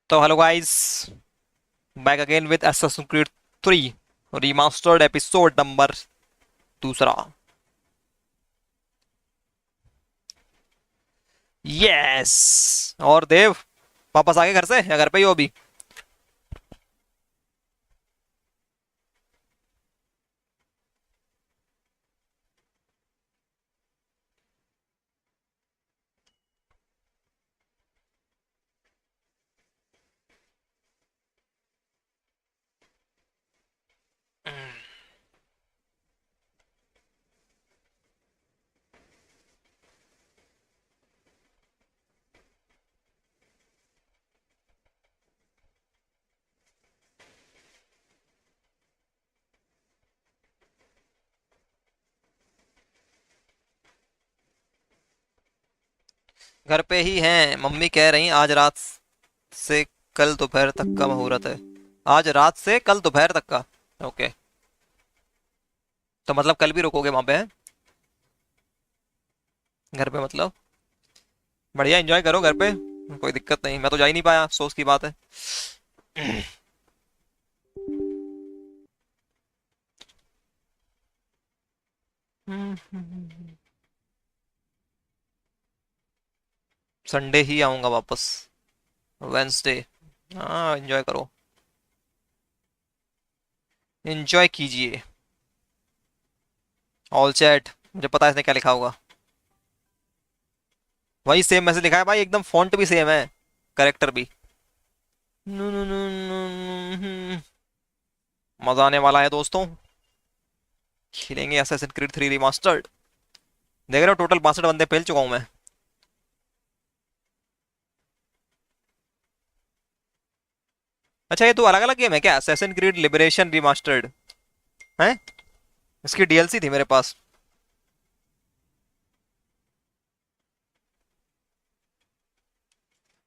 तो hello guys, back again with Assassin's Creed 3 remastered episode number दूसरा। Yes. और देव वापस आ गए घर से या घर पे ही हो अभी? घर पे ही हैं। मम्मी कह रही आज रात से कल दोपहर तक का मुहूर्त है। आज रात से कल दोपहर तक का। ओके। तो मतलब कल भी रुकोगे वहां पे हैं? घर पे मतलब? बढ़िया, एंजॉय करो घर पे। कोई दिक्कत नहीं, मैं तो जा ही नहीं पाया, अफसोस की बात है। संडे ही आऊंगा वापस। वेंसडे। हाँ, एंजॉय करो, एंजॉय कीजिए। ऑल चैट, मुझे पता है इसने क्या लिखा होगा। वही सेम मैसेज लिखा है भाई, एकदम फॉन्ट भी सेम है, करेक्टर भी। नु, नु, नु, नु, नु, मजा आने वाला है दोस्तों। खेलेंगे असैसिन क्रीड 3 रिमास्टर्ड। देख रहे हो, टोटल 62 बंदे पेल चुका हूं मैं। अच्छा, ये तो अलग अलग गेम है क्या? असैसिन क्रीड लिबरेशन रिमास्टर्ड है? इसकी डीएलसी थी मेरे पास।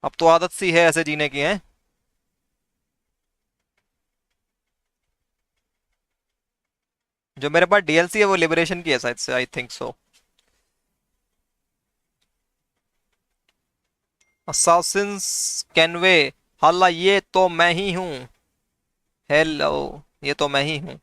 अब तो आदत सी है ऐसे जीने की है। जो मेरे पास डीएलसी है वो लिबरेशन की है शायद से, I think so. Assassin's Kenway. हल्ला, ये तो मैं ही हूँ। हेलो, ये तो मैं ही हूँ।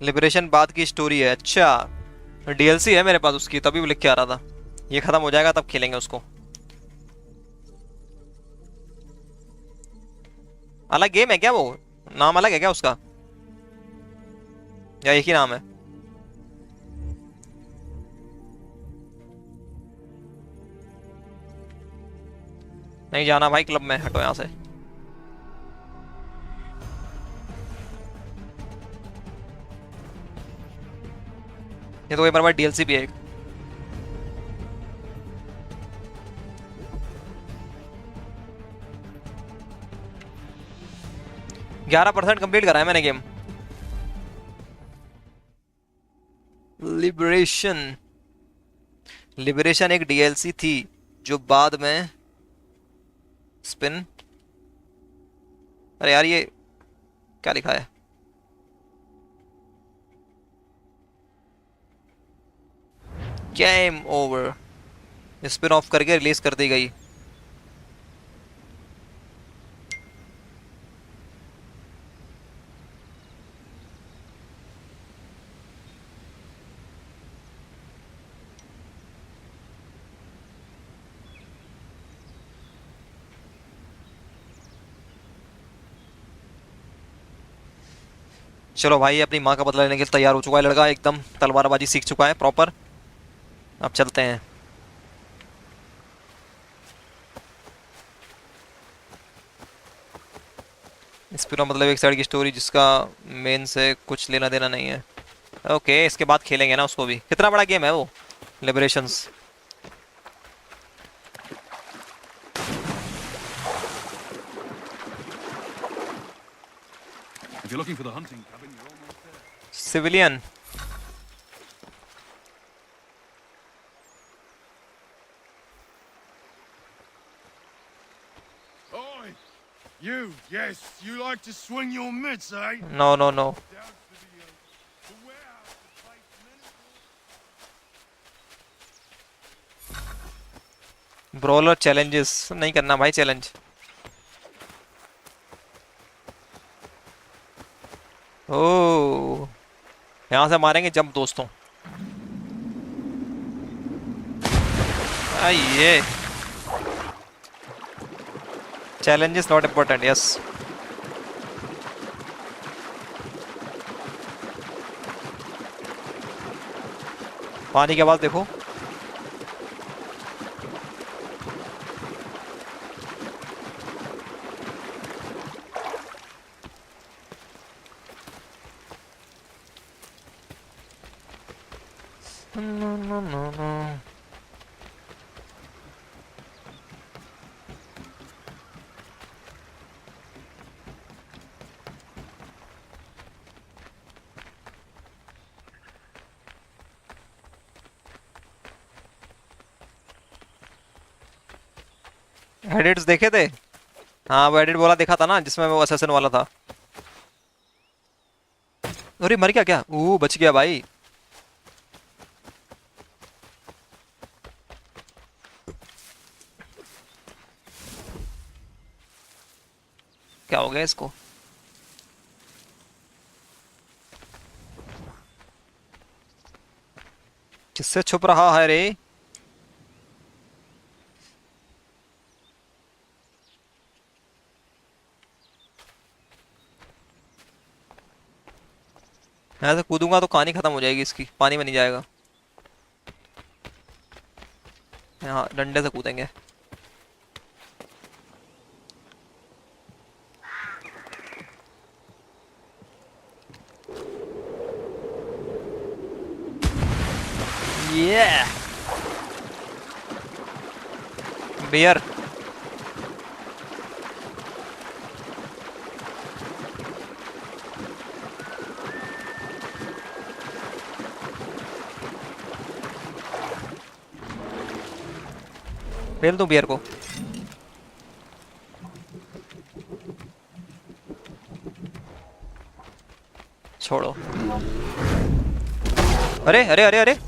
लिबरेशन बाद की स्टोरी है, अच्छा। डीएलसी है मेरे पास उसकी, तभी वो लिख के आ रहा था। ये खत्म हो जाएगा तब खेलेंगे उसको। अलग गेम है क्या वो? नाम अलग है क्या उसका, या एक ही नाम है? नहीं जाना भाई क्लब में, हटो यहाँ से। ये तो मेरे पास डीएलसी भी है एक। 11% कंप्लीट करा है मैंने गेम। लिबरेशन। लिबरेशन एक डीएलसी थी जो बाद में स्पिन। अरे यार, ये क्या लिखा है? Game over. स्पिन ऑफ करके रिलीज कर दी गई। चलो भाई, अपनी माँ का बदला लेने के लिए तैयार हो चुका है लड़का, एकदम तलवारबाजी सीख चुका है प्रॉपर। अब चलते हैं। स्पिनो मतलब एक साइड की स्टोरी जिसका मेन से कुछ लेना देना नहीं है। ओके, इसके बाद खेलेंगे ना उसको भी। कितना बड़ा गेम है वो liberations? Civilian. You, yes, you like to swing your mitts, eh? No no no. Brawler challenges नहीं करना भाई, चैलेंज। ओ, यहाँ से मारेंगे जंप दोस्तों। ये challenge is not important, yes. पानी की आवाज देखो। एडिट्स देखे थे? हाँ, वो एडिट बोला देखा था ना, जिसमें वो असैसिन वाला था। अरे मर गया क्या? बच गया भाई। क्या हो गया इसको? किससे छुप रहा है रे? यहाँ से कूदूंगा तो कहानी खत्म हो जाएगी इसकी, पानी में नहीं जाएगा। यहाँ डंडे से कूदेंगे। ये बियर। फेल दूं बियर को? छोड़ो। अरे अरे अरे अरे,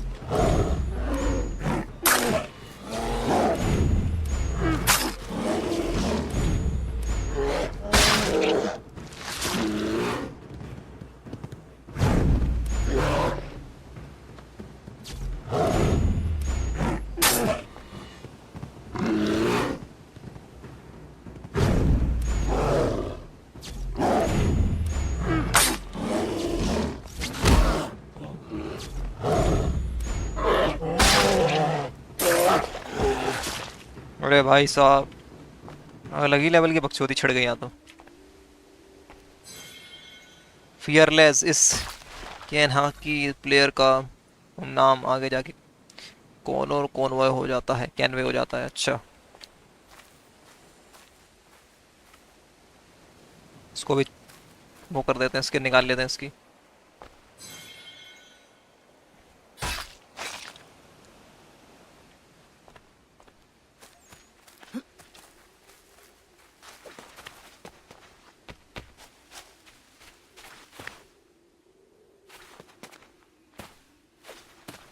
अरे भाई साहब, अलग ही लेवल की बकचोदी छिड़ गई यहाँ तो। फियरलेस इस कैन हाँ की प्लेयर का नाम आगे जाके कौन और कौन वह हो जाता है, कैनवे हो जाता है। अच्छा, इसको भी वो कर देते हैं, स्किन निकाल लेते हैं इसकी।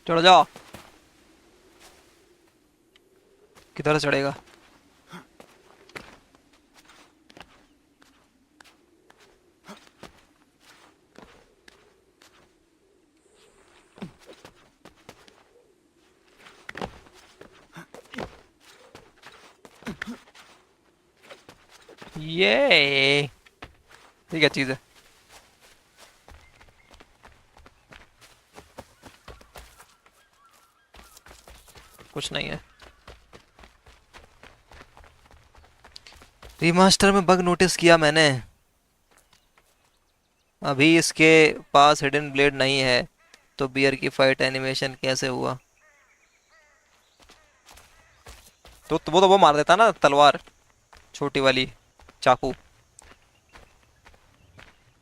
चढ़ जाओ। किधर से चढ़ेगा? ये ठीक है चीज है। कुछ नहीं है। रिमास्टर में बग नोटिस किया मैंने। अभी इसके पास हिडन ब्लेड नहीं है, तो बियर की फाइट एनिमेशन कैसे हुआ? तो वो मार देता ना तलवार, छोटी वाली चाकू।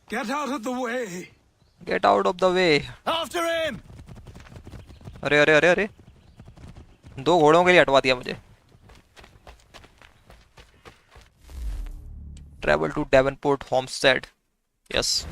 Get out of the way! Get out of the way. After him! अरे अरे अरे अरे, दो घोड़ों के लिए हटवा दिया मुझे। Travel to Davenport homestead. Yes.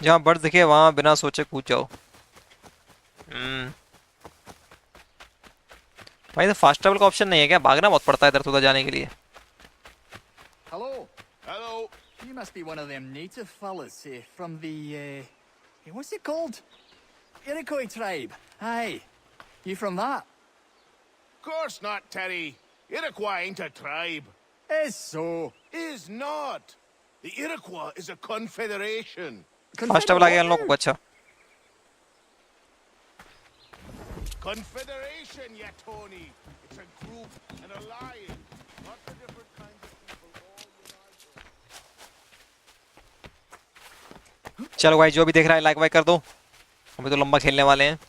जहाँ बर्ड दिखे वहां बिना सोचे कूद जाओ। हम्म। भाई तो फास्ट ट्रैवल का ऑप्शन नहीं है क्या? भागना बहुत पड़ता है इधर से उधर जाने के लिए। Hello. Hello. You must be one of them native fellas from the, what's it called? Iroquois tribe. Aye. You from that? Course not, Terry. Iroquois ain't a tribe. Is so. Is not. The Iroquois is a confederation. Fast travel आ गया इन लोगों को। अच्छा, Confederation, yeah, Tony. It's a group, an alliance. Not the different kinds of people all united. चलो भाई जो भी देख रहा है लाइक वाइक कर दो, अभी तो लंबा खेलने वाले हैं।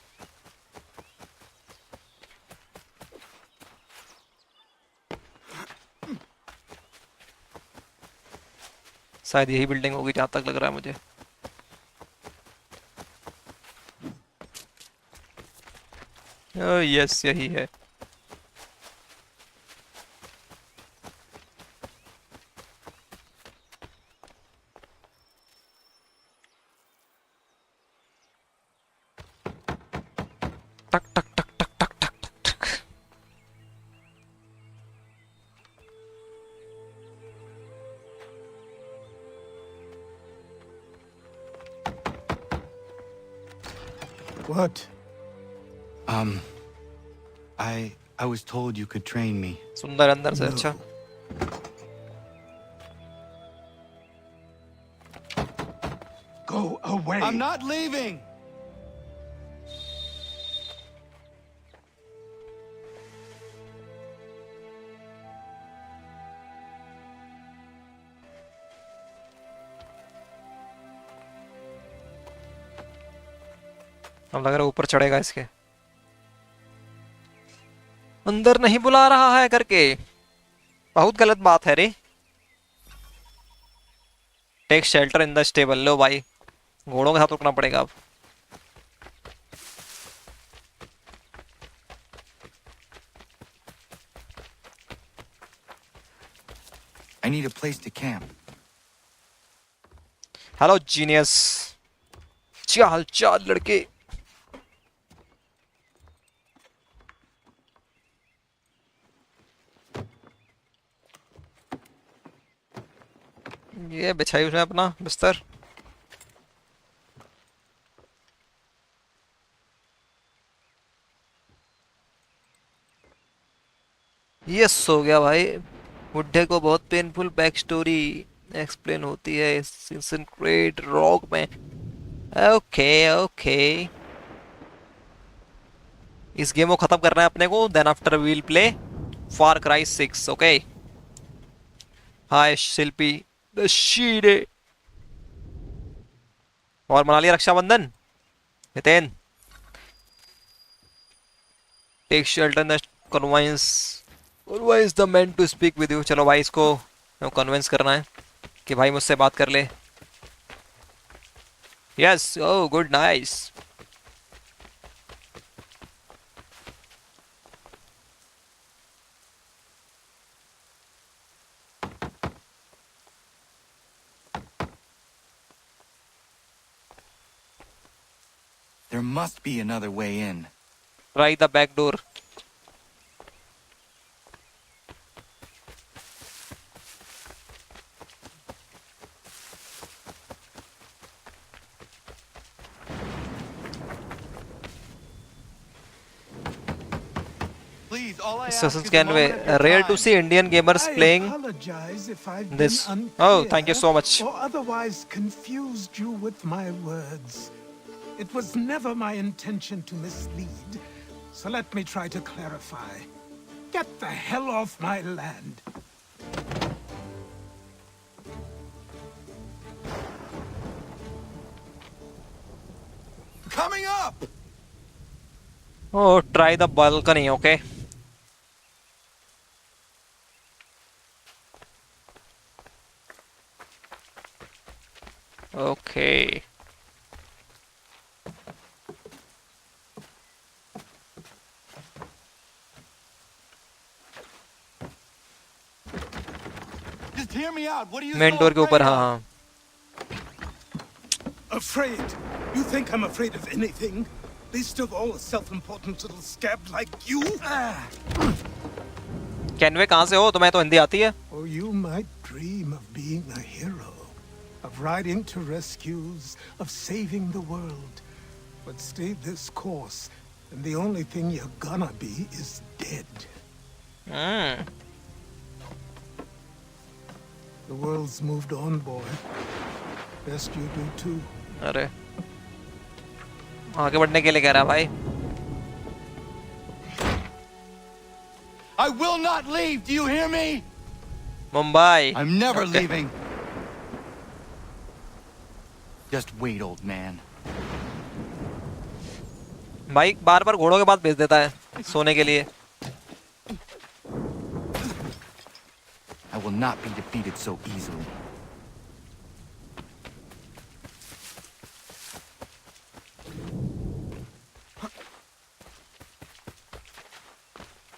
शायद यही बिल्डिंग होगी जहां तक लग रहा है मुझे। यस यही है। टक टक टक टक टक टक टक टक। What? I was told you could train me. सुंदर अंदर से। अच्छा, Go away. I'm not leaving! अब लग रहा है ऊपर चढ़ेगा इसके। अंदर नहीं बुला रहा है करके, बहुत गलत बात है रे। Take shelter in the stable. लो भाई, घोड़ों के साथ रुकना पड़ेगा अब। I need a place to camp. Hello genius, क्या हाल चाल लड़के? ये बिछाई उसने अपना बिस्तर। यस हो गया भाई। बुड्ढे को बहुत पेनफुल बैक स्टोरी एक्सप्लेन होती है सिंसेंक्रेट रॉक में। ओके ओके, इस गेम को खत्म करना है अपने को। Then after we'll play Far Cry 6। Okay, hi Shilpi द शीडे। और मना लिया Rakshabandhan? Nitin, take shelter convince the man to speak with you. चलो भाई इसको कन्विंस करना है कि भाई मुझसे बात कर ले। Yes, oh good, nice. There must be another way in. Try the back door. Please, all I ask Assassin's is a Can be moment of your rare to time. see Indian gamers playing apologize if I've this. been Oh, unclear thank you so much. or otherwise confused you with my words. It was never my intention to mislead, so let me try to clarify. Get the hell off my land. Coming up! Oh, try the balcony, okay? Okay. Just hear me out. What are you main so door के ऊपर, afraid हाँ of? हाँ। Afraid? You think I'm afraid of anything? Least of all a self-important little scab like you? Kenway कहाँ से हो? तुम्हें तो हिंदी आती है? Or you might dream of being a hero, of riding to rescues, of saving the world. But stay this course, and the only thing you're gonna be is dead. Hmm. The world's moved on, boy. Best you do too. अरे आगे बढ़ने के लिए कह रहा है भाई। I will not leave. Do you hear me? Mumbai. I'm never Okay. leaving. Just wait, old man. भाई बार बार घोड़ों के पास भेज देता है सोने के लिए। I will not be defeated so easily.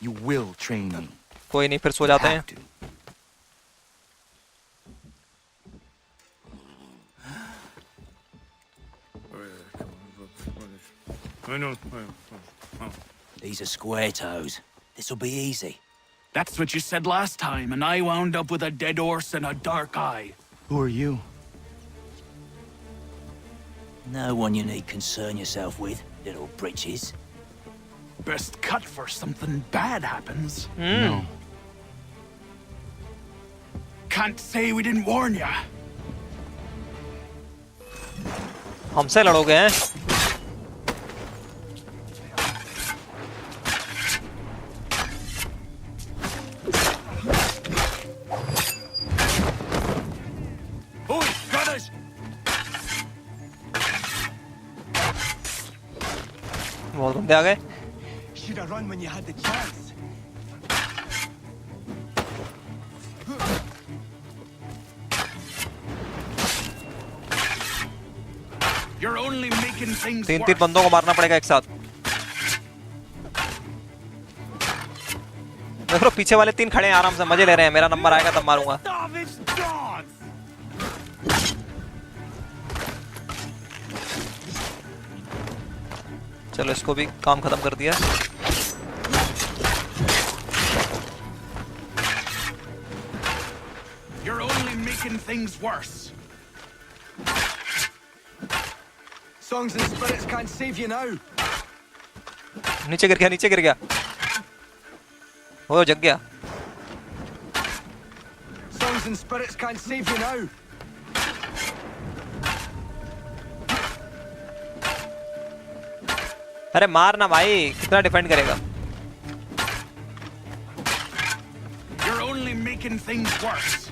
You will train me. कोई नहीं, फिर सो You जाते हैं। have to. These are square toes. This'll be easy. That's what you said last time, and I wound up with a dead horse and a dark eye. Who are you? No one you need concern yourself with, little britches. Best cut for something bad happens. No. Can't say we didn't warn ya. हमसे लड़ोगे हैं? Oi, brothers! बहुत बंदे आ गए। Should have run when you had the chance. You're only making things तीन worse. बंदों को मारना पड़ेगा एक साथ। देख लो पीछे वाले तीन खड़े हैं, आराम से मजे ले रहे हैं। मेरा नंबर आएगा तब मारूंगा। Savage dogs! चलो इसको भी काम खत्म कर दिया। You're only making things worse. Songs and spirits can't save you now. नीचे गिर गया, नीचे गिर गया। वो जग गया। Songs and spirits can't save you now. अरे मार ना भाई, कितना डिफेंड करेगा? You're only making things worse.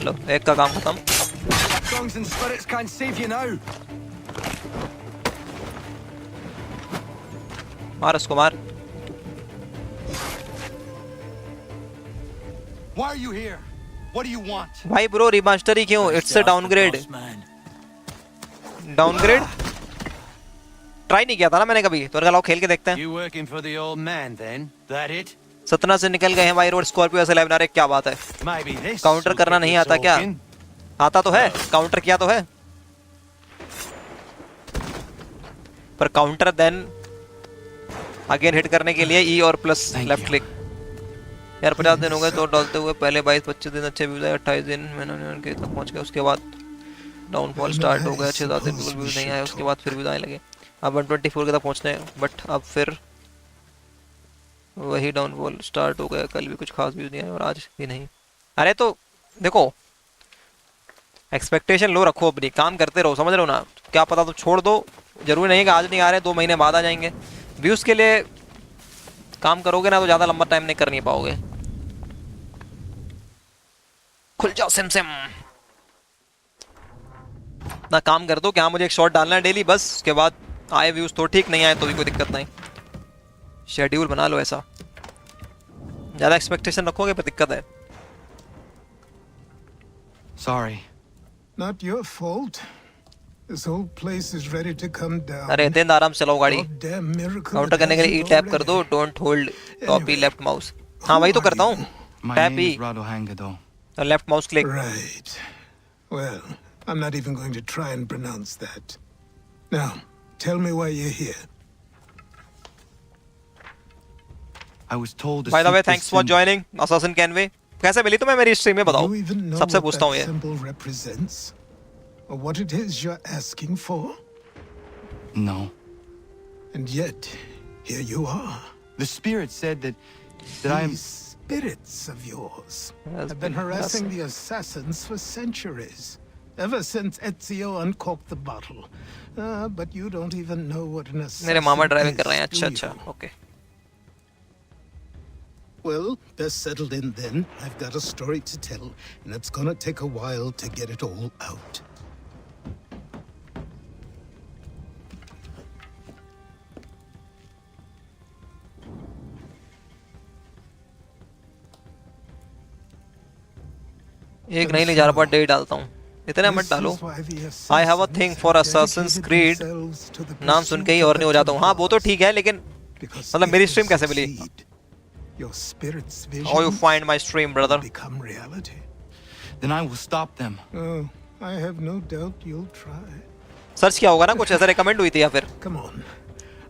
लो एक का काम खत्म। Songs and spirits can't save you now. मार उसको मार. Why are you here? What do you want? भाई ब्रो रिमास्टर ही क्यों? It's a downgrade. Downgrade try नहीं किया था ना मैंने कभी, तो लाओ खेल के देखते हैं. You working for the old man then? That it? Satna से निकल गए हैं भाई. रोड स्कॉर्पियो ऐसे लाइव नारे क्या बात है? Maybe this. काउंटर करना नहीं आता क्या? आता तो है, काउंटर किया तो है, पर काउंटर देन अगेन हिट करने के लिए ई और प्लस लेफ्ट क्लिक. यार 50 दिन हो गए तो डालते हुए, पहले 22-25 दिन अच्छे व्यूज आए, 28 दिन मैंने के तक पहुंच गया, उसके बाद डाउनफॉल स्टार्ट हो गया, 6-7 दिन बिल्कुल व्यूज नहीं आए, उसके बाद फिर व्यूज आने लगे. अब 124 के तक पहुंचने, बट अब फिर वही डाउनफॉल स्टार्ट हो गया. कल भी कुछ खास व्यूज नहीं आए और आज भी नहीं. अरे तो देखो एक्सपेक्टेशन लो रखो अपनी, काम करते रहो, समझ रहे हो ना? क्या पता तो छोड़ दो, जरूरी नहीं कि आज नहीं आ रहे 2 महीने बाद आ जाएंगे. व्यूज के लिए काम करोगे ना तो ज्यादा लंबा टाइम नहीं कर नहीं पाओगे. खुल जाओ सिम सिम ना, काम कर दो क्या मुझे एक शॉट डालना है डेली बस, उसके बाद आए व्यूज तो ठीक, नहीं आए तो भी कोई दिक्कत नहीं. शेड्यूल बना लो ऐसा, ज्यादा एक्सपेक्टेशन रखोगे पर दिक्कत है. Sorry. Not your fault. This whole place is ready to come down. अरे दिन आराम से चलाओ गाड़ी. Oh, damn miracle counter it करने के लिए ई hasn't टैप कर दो, already. Don't hold copy left mouse. हाँ वही तो करता हूँ, My tap name E is Rado Hangado. और left mouse click. Right. Well, I'm not even going to try and pronounce that. Now, tell me why you're here. I was told to By the way, seek thanks this for symbol. joining Assassin Canway. कैसे मिली तुम्हें मेरी stream में बताओ, Do you even know सबसे what पूछता हूँ that ये. symbol represents? Or what it is you're asking for? No. And yet, here you are. The spirit said that I am. These spirits of yours Has have been been harassing the assassins for centuries. Ever since Ezio uncorked the bottle. But you don't even know what an assassin मेरे मामा driving is, कर रहे हैं. अच्छा do अच्छा you? Okay. Well, best settled in then. I've got a story to tell, and it's gonna take a while to get it all out. एक नहीं ले जा रहा पर डे डालता हूँ, इतने मत डालो. I have a thing for Assassin's Creed. नाम सुन के ही और नहीं हो जाता हूँ. हाँ वो तो ठीक है, लेकिन मतलब मेरी स्ट्रीम कैसे मिली? How you find my stream, brother? Become reality. Then I will stop them. Oh, I have no doubt you'll try. Search किया होगा ना, कुछ ऐसा रिकमेंड हुई थी या फिर? Come on,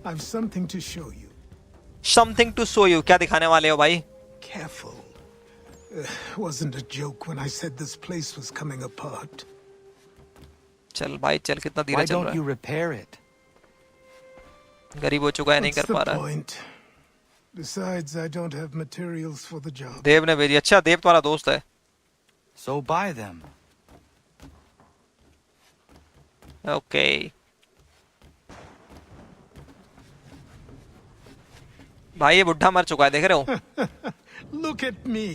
I've something to show you. Something to show you. क्या दिखाने वाले हो भाई? Careful. Wasn't a joke when I said this place was coming apart. चल भाई चल, कितना धीरे Why चल don't रहा you repair it? है. गरीब हो चुका है, नहीं What's कर the पा रहा है. point? Besides, I don't have materials for the job. देव ने भेजी. अच्छा देव तुम्हारा दोस्त है. So buy them. ओके. भाई ये बुढ़ा मर चुका है, देख रहे हो? Look at me.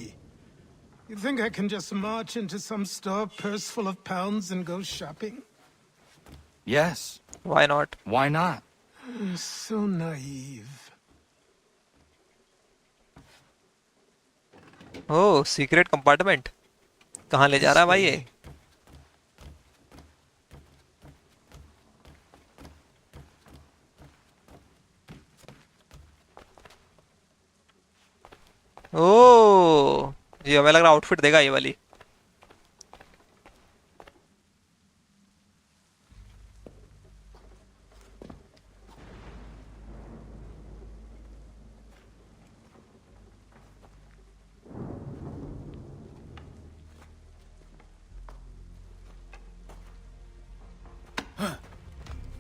You think I can just march into some store purse full of pounds and go shopping? Yes. Why not? Why not? So naive. Oh secret compartment. कहाँ ले जा रहा है भाई ये? ओह जी हमें लग रहा आउटफिट देगा ये वाली.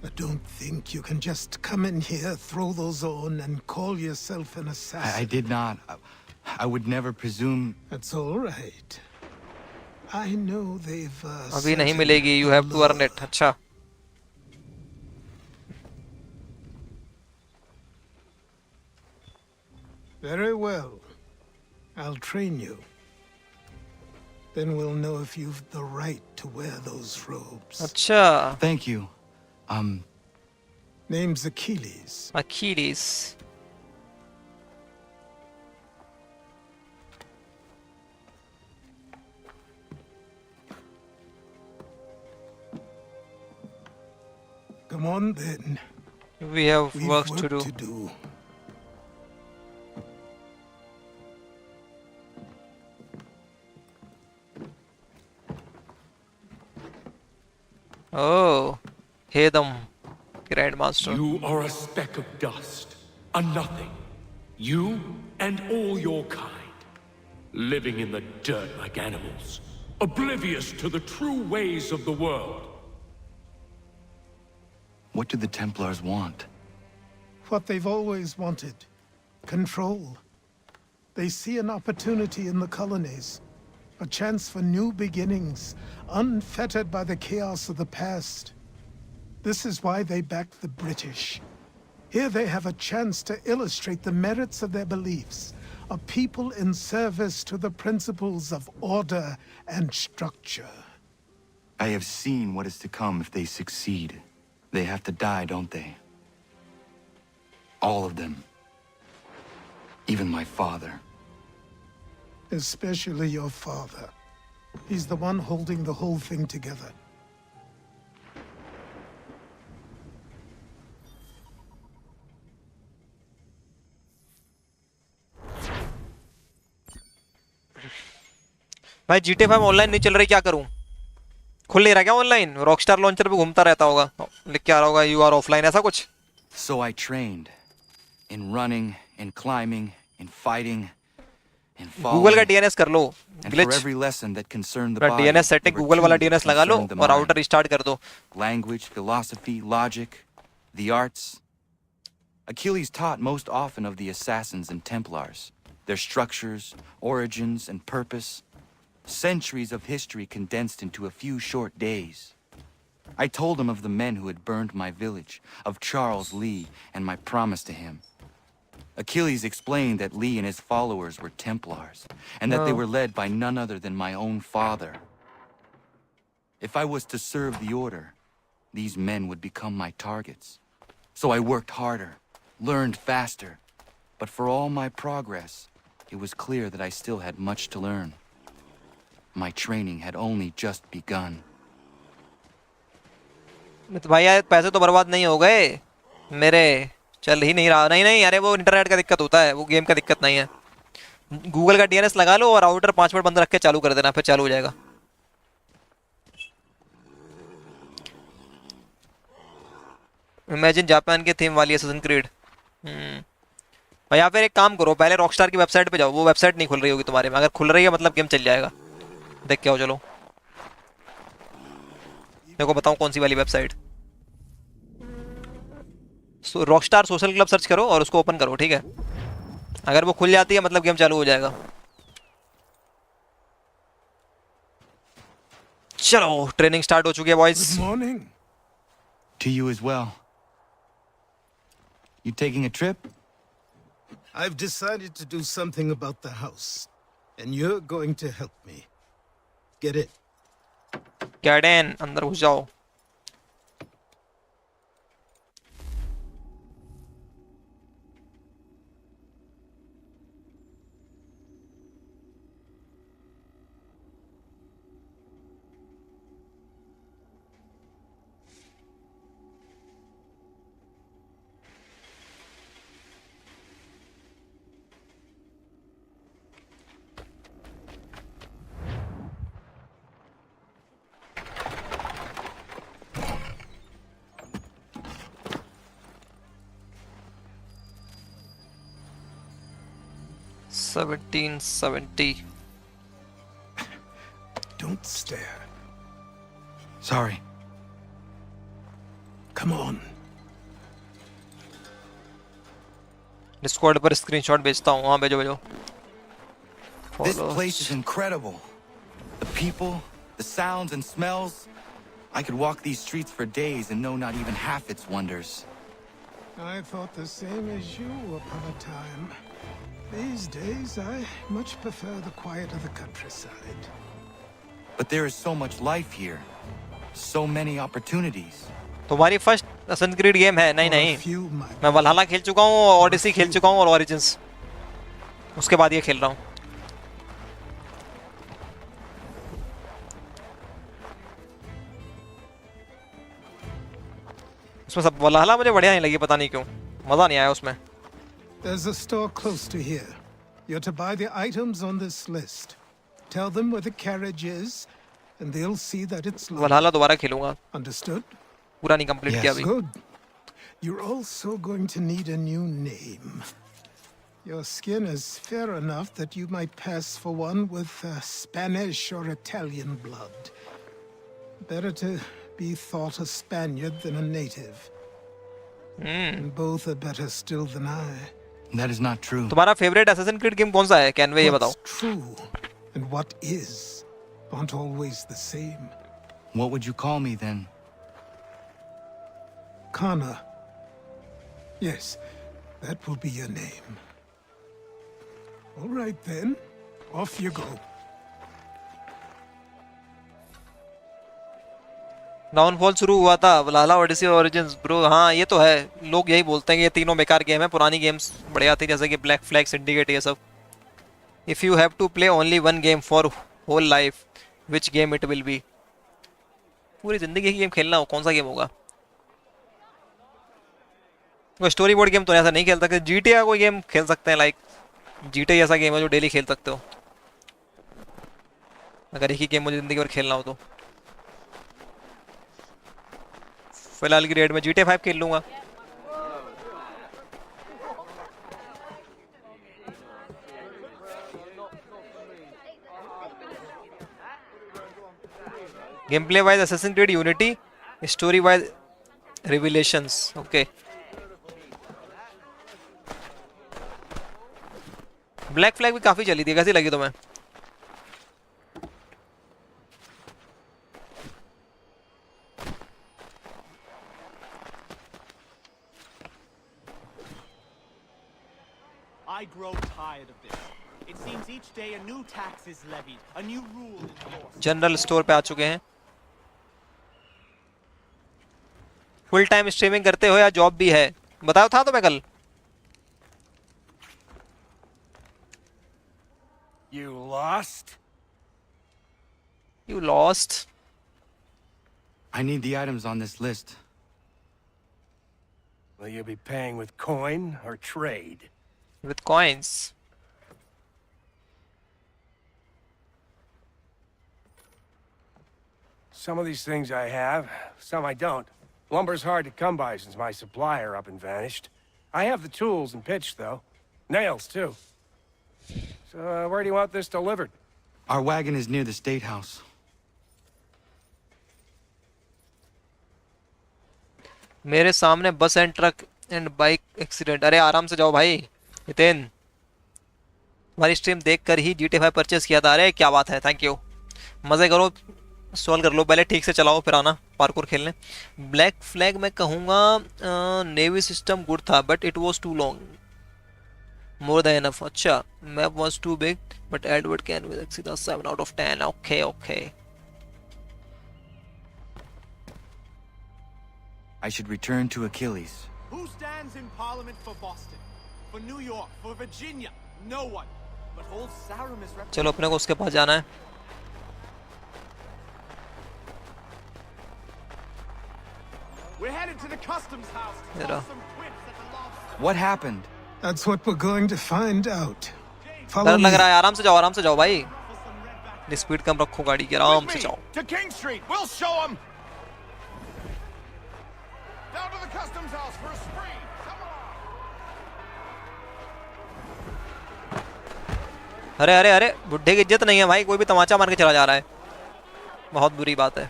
I don't think you can just come in here, throw those on, and call yourself an I assassin. did not. I would never presume. That's all right. I know they've. अभी नहीं मिलेगी. You have to earn it. अच्छा. Very well. I'll train you. Then we'll know if you've the right to wear those robes. अच्छा, Thank you. Name's Achilles. Achilles. Come on then. We have We've work work to do. Oh, hey them, Grandmaster. You are a speck of dust, a nothing. You and all your kind, living in the dirt like animals, oblivious to the true ways of the world. What do the Templars want? What they've always wanted. Control. They see an opportunity in the colonies. A chance for new beginnings, unfettered by the chaos of the past. This is why they backed the British. Here they have a chance to illustrate the merits of their beliefs. A people in service to the principles of order and structure. I have seen what is to come if they succeed. They have to die, don't they? All of them. Even my father. Especially your father. He's the one holding the whole thing together. भाई GTA 5 online नहीं चल रही, क्या करूं? खुल नहीं रहा क्या ऑनलाइन? रॉकस्टार लॉन्चर पे घूमता रहता होगा, लिख के आ रहा होगा यू आर ऑफलाइन, ऐसा कुछ? So I trained. In running, in climbing, in fighting, in falling. Google का DNS कर लो, And glitch. for every lesson that concerned the body, DNS setting there were Google वाला two that DNS लगा लो concerned the और mind. Router restart कर दो. Language, philosophy, logic, the arts. Achilles taught most often of the Assassins and Templars, their structures, origins, and purpose. Centuries of history condensed into a few short days. I told him of the men who had burned my village, of Charles Lee, and my promise to him. Achilles explained that Lee and his followers were Templars, and that they were led by none other than my own father. If I was to serve the order, these men would become my targets. So I worked harder, learned faster, but for all my progress, it was clear that I still had much to learn. My training had only just begun. भाई यार पैसे तो बर्बाद नहीं हो गए मेरे, चल ही नहीं रहा. नहीं नहीं, अरे वो इंटरनेट का दिक्कत होता है, वो गेम का दिक्कत नहीं है. गूगल का DNS लगा लो और राउटर 5 मिनट बंद रख के चालू कर देना, फिर चालू हो जाएगा. इमेजिन जापान की थीम वाली असैसिन क्रीड. या फिर एक काम करो, पहले रॉकस्टार की वेबसाइट पे जाओ. वो वेबसाइट नहीं खुल रही होगी तुम्हारे में, अगर खुल रही है मतलब गेम चल जाएगा. देख के आओ, चलो देखो बताऊं कौन सी वाली website. Rockstar social club search करो और उसको ओपन करो, ठीक है? अगर वो खुल जाती है मतलब गेम चालू हो जाएगा. चलो ट्रेनिंग स्टार्ट हो चुकी है boys. Good morning. To you as well. You taking a trip? I've decided to do something about the house, and you're going to help me. Get it? Get in, अंदर घुस जाओ. $1770. Don't stare. Sorry. Come on. Discord पर screenshot भेजता हूँ, हाँ भेजो भेजो. This place is incredible. The people, the sounds and smells. I could walk these streets for days and know not even half its wonders. I thought the same as you upon a time. These days, I much prefer the quiet of the countryside. But there is so much life here. So many opportunities. तुम्हारी first assassin creed game है? नहीं For a नहीं, few, my मैं वलहल्ला खेल चुका हूँ, ओडिसी खेल चुका हूँ और ओरिजिन्स, उसके बाद ये खेल रहा हूँ। उसमें सब वलहल्ला मुझे बढ़िया नहीं लगी, पता नहीं क्यों, मजा नहीं आया उसमें। There's a store close to here. You're to buy the items on this list. Tell them where the carriage is, and they'll see that it's locked. वलहल्ला दोबारा खेलूंगा, Understood? पूरा नहीं कंप्लीट किया अभी। Good. You're also going to need a new name. Your skin is fair enough that you might pass for one with Spanish or Italian blood. Better to be thought a Spaniard than a native. And both are better still than I. That is not true. तुम्हारा favourite assassin creed game कौन सा है? Kenway ये बताओ। What's true and what is aren't always the same. What would you call me then? Kana. Yes, that will be your name. All right then, off you go. Downfall शुरू हुआ था, वलहल्ला, ओडिसी और origins. Bro हाँ ये तो है, लोग यही बोलते हैं कि ये तीनों बेकार गेम है, पुरानी गेम्स बढ़िया थी जैसे कि ब्लैक फ्लैग, सिंडिकेट, ये सब। If you have to play only one game for whole life, which game it will be? पूरी जिंदगी की गेम खेलना हो, कौन सा गेम होगा? कोई स्टोरी बोर्ड गेम तो ऐसा नहीं खेल सकते। GTA कोई गेम खेल सकते हैं, लाइक GTA ऐसा गेम है जो डेली खेल सकते हो, अगर एक ही गेम मुझे जिंदगी भर खेलना हो तो। फिलहाल की रेट में GTA 5 खेल लूंगा। Game play wise Assassin's Creed Unity, story wise revelations. Okay, black flag भी काफी चली थी, कैसी लगी तुम्हें? I grow tired of this. It seems each day a new tax is levied, a new rule enforced. General store पे आ चुके हैं। फुल टाइम स्ट्रीमिंग करते हो या जॉब भी है? बताओ था तो मैं कल। You lost? You lost? I need the items on this list. Will you be paying with coin or trade? With coins. Some of these things I have, some I don't. Lumber's hard to come by since my supplier up and vanished. I have the tools and pitch, though. Nails, too. So, where do you want this delivered? Our wagon is near the State House. मेरे सामने बस and truck and bike accident. अरे आराम से जाओ भाई। हितेन, हमारी stream देखकर ही GTA 5 परचेस किया था। अरे क्या बात है, थैंक यू। मजे करो, सॉल्व कर लो, पहले ठीक से चलाओ फिर आना पार्कोर खेलने। ब्लैक फ्लैग मैं कहूँगा नेवी सिस्टम गुड था but it was too long, more than enough. अच्छा, map was too big but Edward Kenway 7 out of 10। ओके ओके। I should return to Achilles. Who stands in Parliament for Boston? For New York? For Virginia? No one. But old Sarum is representing. चलो अपने को उसके पास जाना है। We're headed to the customs house to Zero. toss some quips at the lobster. What happened? That's what we're going to find out. डर Follow लग me. रहा है, आराम से जाओ भाई। स्पीड कम रखो गाड़ी की, आराम With से me, जाओ। to King Street. We'll show them. Down to the customs house for a spree. Come on. अरे अरे अरे, बुढ़े की इज्जत नहीं है भाई, कोई भी तमाचा मार के चला जा रहा है, बहुत बुरी बात है।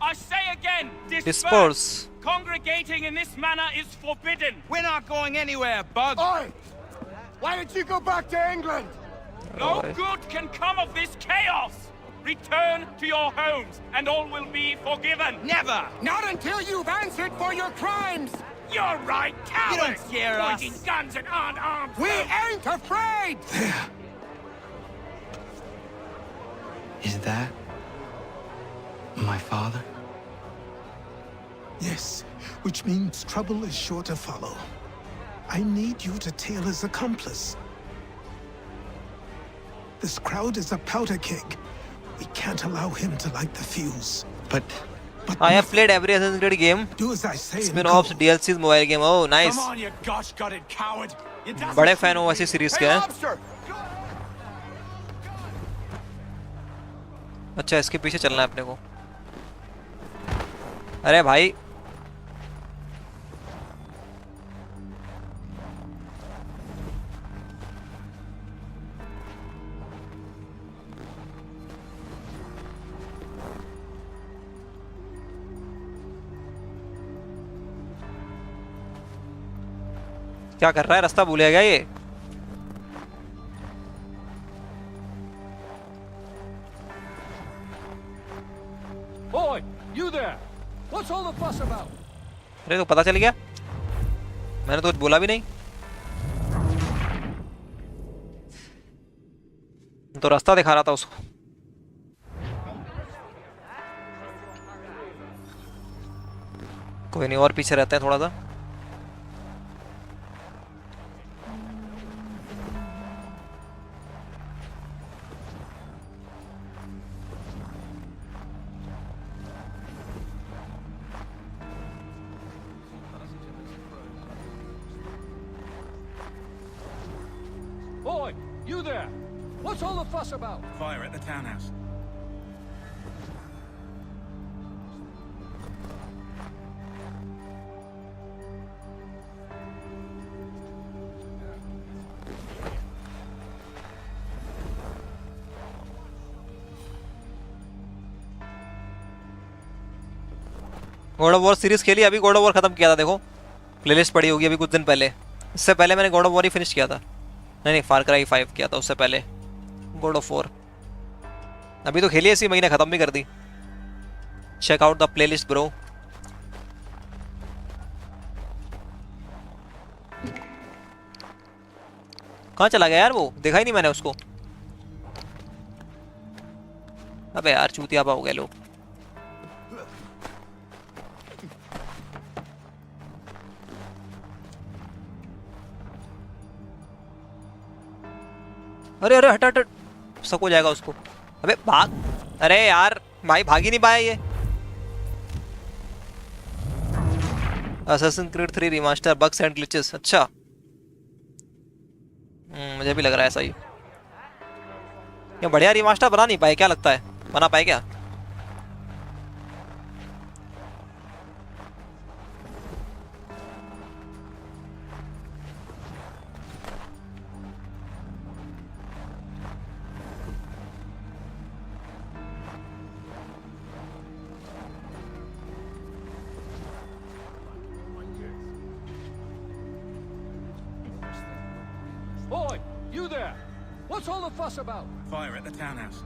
I say again, Why did you go back to England? No good can come of this chaos! Return to your homes, and all will be forgiven! Never! Not until you've answered for your crimes! You're right, cowards! You don't scare us. Pointing guns at unarmed We folk. ain't afraid! There. Is that my father? Yes, which means trouble is sure to follow. I need you to tail his accomplice. This crowd is a powder keg. We can't allow him to light the fuse. But I have played every Assassin's Creed game. Do as I say and Spin-offs, go. DLCs, mobile game. Oh, nice. Come on, you gosh-gutted coward. You dashed बड़े me fan हो ऐसी series के हैं. Lobster! अच्छा, इसके पीछे चलना है अपने को. अरे भाई, क्या कर रहा है? रास्ता भूल गया ये. Boy, you there! What's all the fuss about? अरे तो पता चल गया. मैंने तो कुछ बोला भी नहीं. तो रास्ता दिखा रहा था उसको. कोई नहीं, और पीछे रहते हैं थोड़ा सा. Boy, you there! What's all the fuss about? Fire at the townhouse. God of war series खेली. अभी गॉड ऑफ वॉर खत्म किया था. देखो प्लेलिस्ट पड़ी होगी अभी कुछ दिन पहले. इससे पहले मैंने God of war he finish किया था. नहीं, फार क्राई 5 किया था उससे पहले. गॉड ऑफ वॉर अभी तो खेली, इसी महीने खत्म भी कर दी. Check out the playlist bro. कहाँ चला गया यार वो? देखा ही नहीं मैंने उसको. अबे यार चूतिया हो गए लोग. अरे अरे हट हट हट. सब हो जाएगा उसको. अबे भाग. अरे यार भाई, भाग ही नहीं पाया ये. Assassin's Creed 3 Remastered bugs and glitches. अच्छा, मुझे भी लग रहा है ऐसा ही. ये बढ़िया रिमास्टर बना नहीं पाए क्या? लगता है बना पाए क्या? Boy, you there! What's all the fuss about? Fire at the townhouse.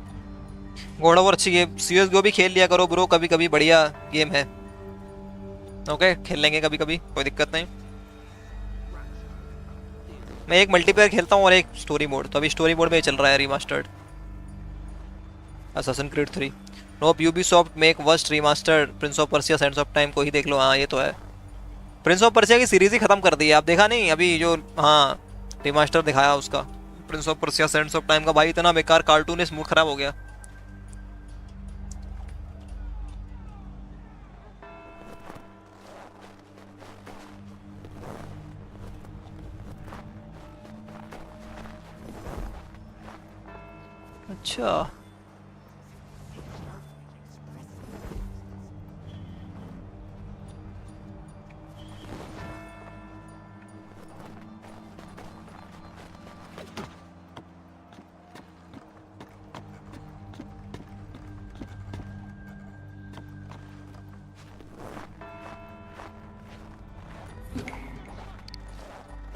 God of war अच्छी गेम. CS:GO भी खेल लिया करो ब्रो कभी कभी. बढ़िया गेम है. ओके, खेल लेंगे कभी कभी, कोई दिक्कत नहीं. मैं एक मल्टीप्लेयर खेलता हूँ और एक स्टोरी मोड. तो अभी स्टोरी मोड में ही चल रहा है remastered Assassin's Creed 3. Nope, Ubisoft make worst remastered Prince of Persia Sands of time को ही देख लो. हाँ ये तो है. प्रिंस ऑफ पर्सिया की सीरीज ही खत्म कर दी है. आप देखा नहीं अभी जो हाँ रिमास्टर दिखाया उसका, Prince of Persia Sands of time का. भाई इतना बेकार कार्टून है, मूड खराब हो गया. अच्छा,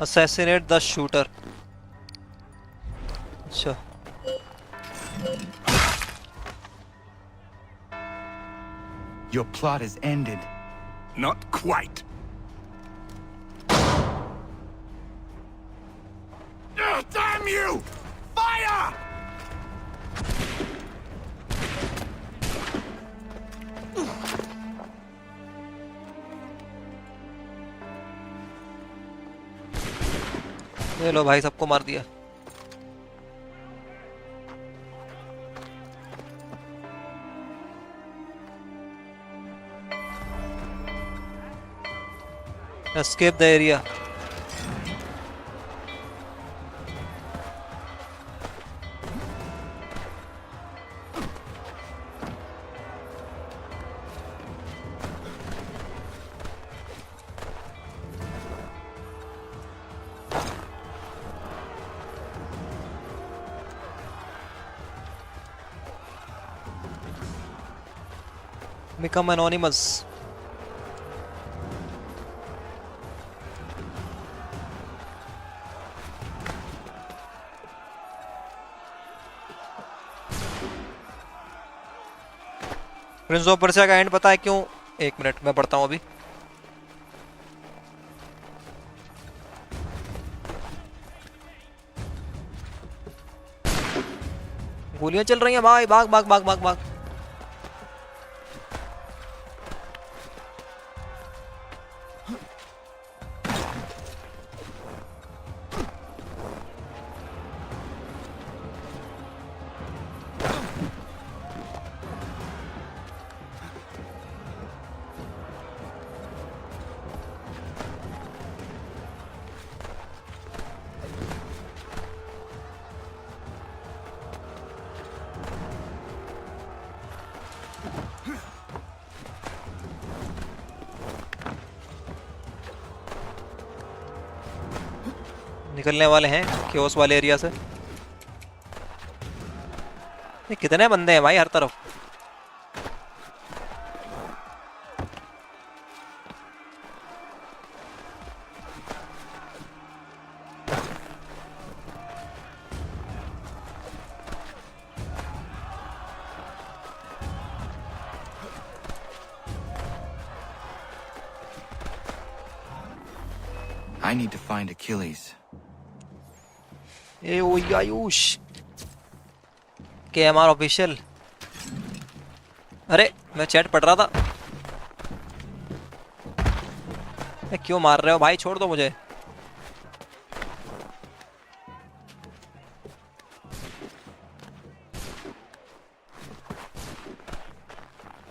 assassinate the shooter. अच्छा Your plot is ended. Not quite. Damn you! Fire! ये लो भाई, सबको मार दिया। Escape the area. Become anonymous. Prince of Persia का एंड पता है क्यों? एक मिनट मैं पढ़ता हूँ अभी। गोलियां चल रही हैं भाई, भाग भाग भाग भाग भाग। निकलने वाले हैं क्योस वाले एरिया से। ये कितने बंदे हैं भाई हर तरफ। I need to find Achilles. AoeAyush KMR official. अरे मैं चैट पढ़ रहा था। क्यों मार रहे हो भाई, छोड़ दो मुझे।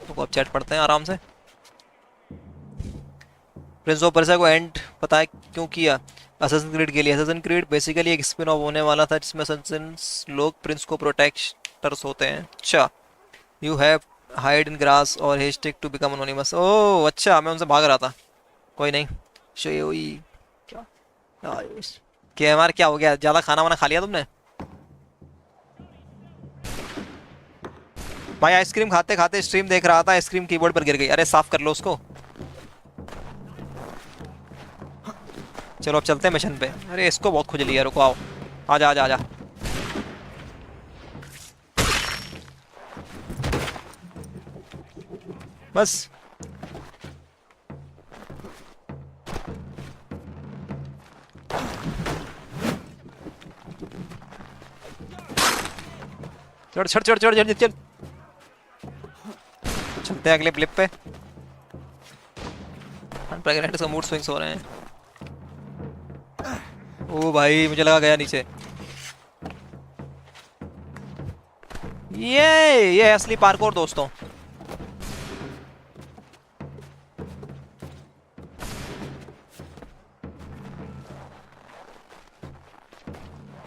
तो अब चैट पढ़ते हैं आराम से। प्रिंस ऑफ पर्सिया को एंड पता है क्यों किया? असैसिन क्रीड के लिए। असैसिन क्रीड बेसिकली एक स्पिन ऑफ होने वाला था जिसमें असैसिन्स लोग प्रिंस को प्रोटेक्टर्स होते हैं। अच्छा, you have hide in grass और हेस्टिक टू बिकम एनोनिमस। ओह अच्छा, मैं उनसे भाग रहा था। कोई नहीं। शोई क्या केएमआर क्या हो गया? ज्यादा खाना वाना खा लिया तुमने? भाई आइसक्रीम खाते खाते स्ट्रीम देख रहा था, आइसक्रीम कीबोर्ड पर गिर गई। अरे साफ कर लो उसको। चलो अब चलते हैं मिशन पे। अरे इसको बहुत खुजली है, रुको आओ। आजा आजा आजा। बस चढ़ चढ़ चढ़ चढ़ चढ़ चल। चलते हैं अगले ब्लिप पे। का मूड स्विंग्स हो रहे हैं। ओ भाई मुझे लगा गया नीचे। ये असली पार्कोर दोस्तों।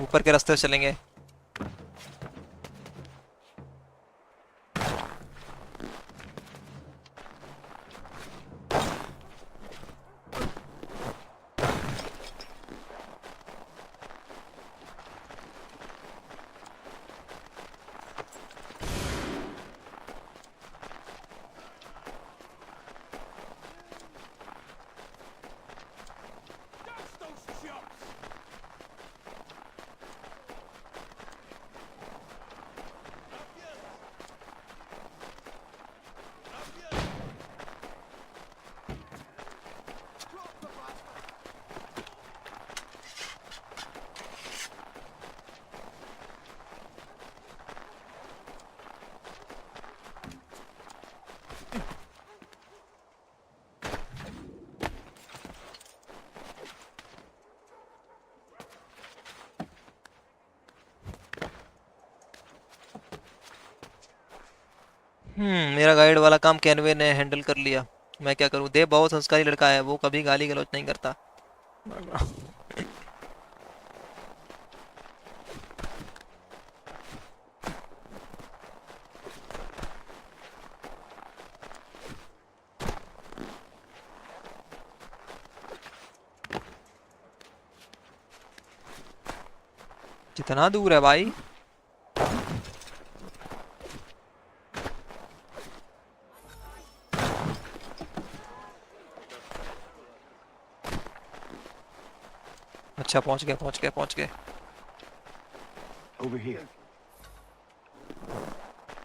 ऊपर के रास्ते से चलेंगे। मेरा गाइड वाला काम कैनवे ने हैंडल कर लिया, मैं क्या करूं। देव बहुत संस्कारी लड़का है, वो कभी गाली गलौज नहीं करता। कितना दूर है भाई? अच्छा पहुंच गए पहुंच गए पहुंच गए। Over here.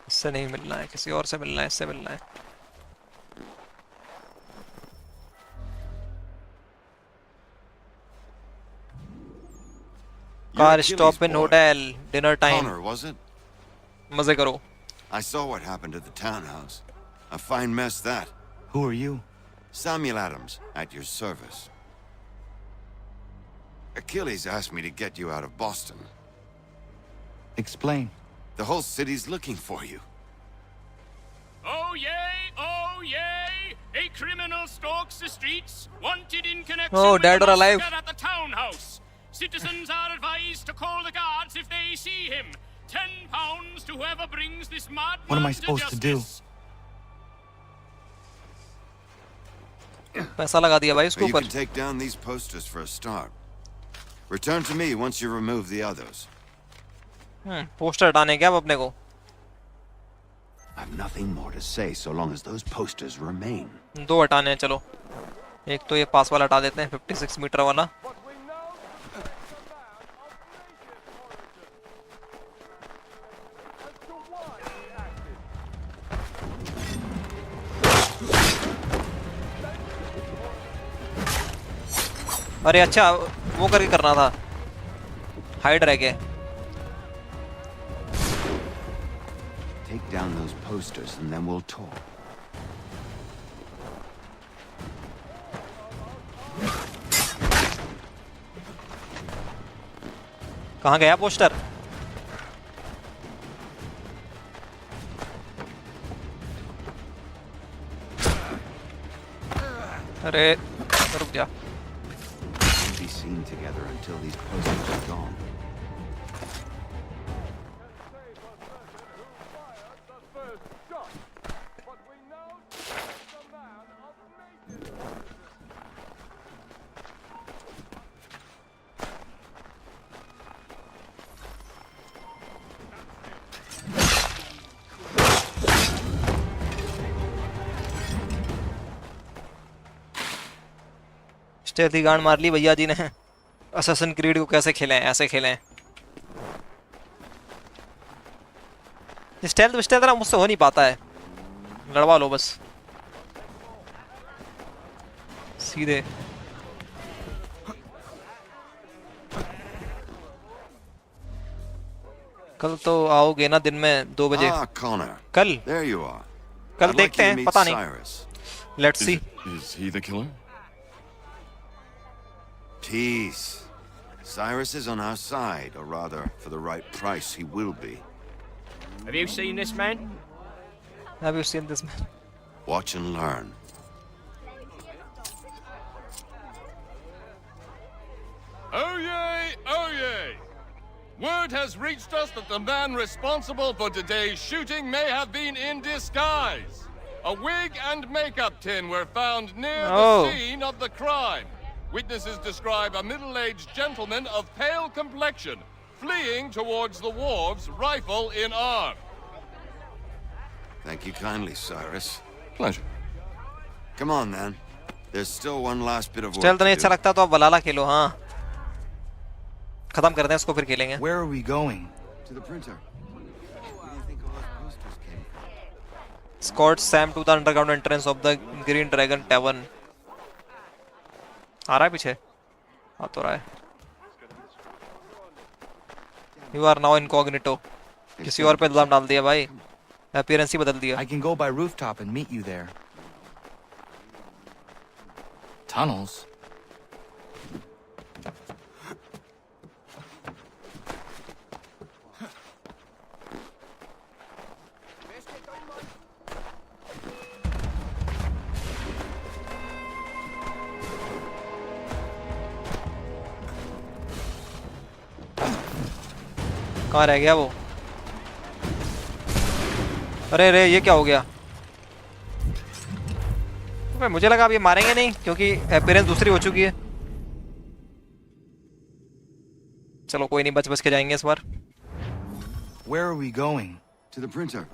इससे नहीं मिलना है, किसी और से मिलना है, इससे मिलना है। Car stop in hotel, dinner time. Connor, was it? मजे करो। I saw what happened at the townhouse. A fine mess that. Who are you? Samuel Adams, at your service. Achilles asked me to get you out of Boston. Explain. The whole city's looking for you. Oh yay! Oh yay! A criminal stalks the streets, wanted in connection Oh, with dead the or alive? massacre at the townhouse. Citizens are advised to call the guards if they see him. £10 to whoever brings this madman What am I to supposed to do? justice. पैसा लगा दिया भाई उसके You ऊपर। can take down these posters for a start. Return to me once you remove the others. Poster हटाने क्या अब अपने को? I've nothing more to say so long as those posters remain. दो हटाने हैं चलो। एक तो ये पास वाला हटा देते हैं, 56 मीटर वाला। अरे अच्छा वो करके करना था, हाइड रह गए। Take down those posters and then we'll talk. कहाँ गया पोस्टर? अरे रुक जा। We'll be seen together until these posters are gone. Stealth गांड मार ली भैया जी ने। असैसिन क्रीड को कैसे खेलें, ऐसे खेलें। स्टेल्थ स्टेल्थ ना मुझसे हो नहीं पाता है, लड़वा लो बस सीधे। कल तो आओगे ना दिन में 2 बजे? Ah, Connor. कल There you are. कल I'd like देखते you to हैं, meet पता नहीं। Cyrus. Let's see. Is he the killer? Peace. Cyrus is on our side, or rather, for the right price, he will be. Have you seen this man? Have you seen this man? Watch and learn. Oh yay! Oh yay! Word has reached us that the man responsible for today's shooting may have been in disguise. A wig and makeup tin were found near the scene of the crime. Witnesses describe a middle-aged gentleman of pale complexion fleeing towards the wharves, rifle in arm. Thank you kindly, Cyrus. Pleasure. Come on, then. There's still one last bit of work stealth नहीं to अच्छा do. लगता तो आप वलाला खेलो। हाँ खत्म करते हैं इसको, फिर खेलेंगे। Where are we going? To the printer. Where do you think all those posters came from? Escort Sam to the underground entrance of the Green Dragon Tavern. आ रहा है पीछे, आ तो रहा है। You are now incognito. किसी और पे इल्जाम डाल दिया भाई, अपीयरेंस ही बदल दिया। I can go by rooftop and meet you there. Tunnels? कहाँ रह गया वो? अरे रे ये क्या हो गया? तो मुझे लगा अब ये मारेंगे नहीं क्योंकि अपीयरेंस दूसरी हो चुकी है। चलो कोई नहीं, बच बच के जाएंगे इस बार। Where are we going? To the printer.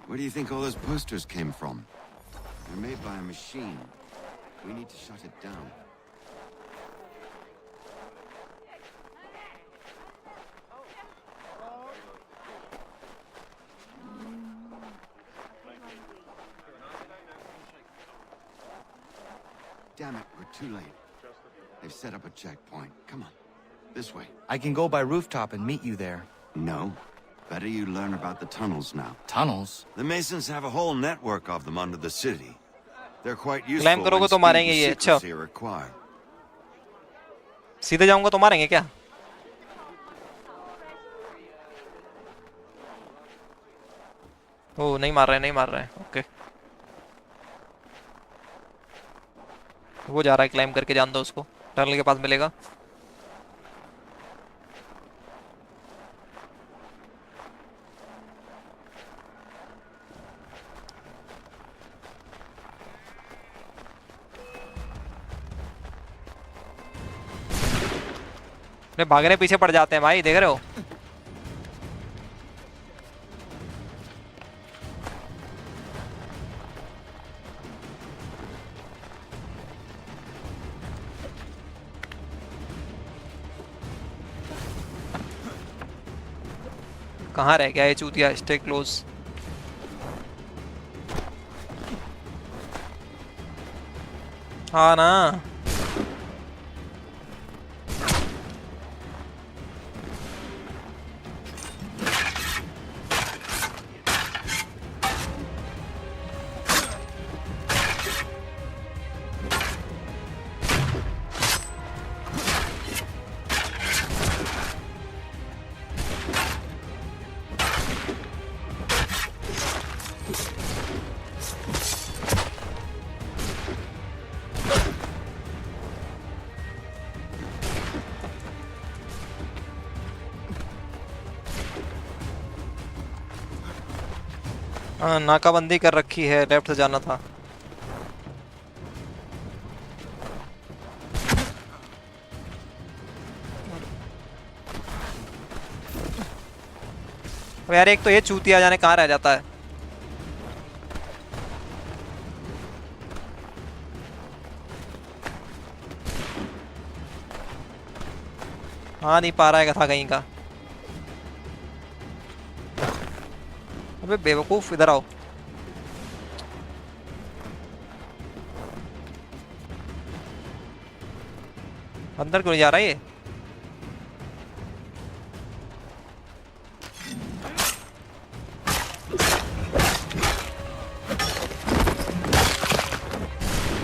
Where do you think all those posters came from? They're made by a machine. We need to shut it down. Damn it, we're too late. They've set up a checkpoint. Come on. This way. I can go by rooftop and meet you there. No. Better you learn about the tunnels now. Tunnels? The Masons have a whole network of them under the city. They're quite useful Climb करोगे when तो speed मारेंगे and ये, अच्छा। secrecy are required. सीधे जाऊंगा तो मारेंगे क्या? ओ नहीं मार रहे, नहीं मार रहे। ओके, वो जा रहा है क्लाइम करके, जान दो उसको। टनल के पास मिलेगा। भागने पीछे पड़ जाते हैं भाई, देख रहे हो? कहाँ रह गया ये चूतिया? Stay close. हाँ ना, हाँ नाकाबंदी कर रखी है, लेफ्ट से जाना था। यार एक तो ये चूतिया जाने कहाँ रह जाता है। हाँ नहीं पा रहा है, था कहीं का। अबे बेवकूफ, इधर आओ। अंदर क्यों नहीं जा रहा ये?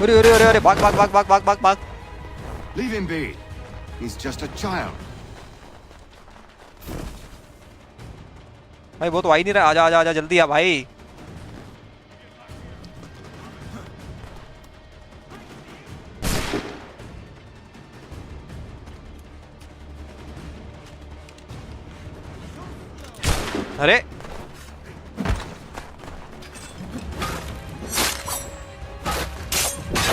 अरे अरे अरे अरे, भाग भाग भाग भाग भाग भाग भाग। Leave him be. He's just a child. भाई वो तो आ ही नहीं रहा। आजा आजा आजा, जल्दी आ भाई। अरे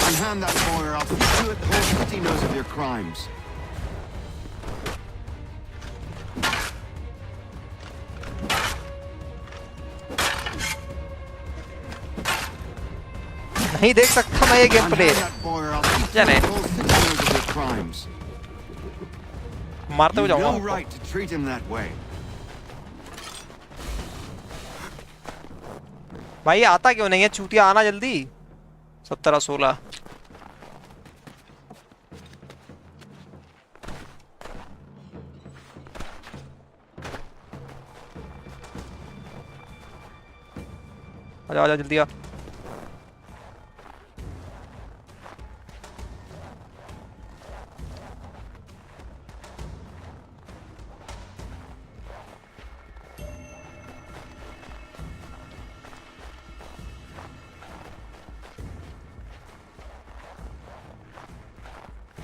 Unhand that boy or I'll see to it the whole city knows of your crimes. नहीं देख सकता मैं ये गेम प्ले। जाने मारते हुए जाऊंगा। No right to treat him that way. भाई आता क्यों नहीं है चूतिया? आना जल्दी। 17-16 आजा आजा जल्दी आ।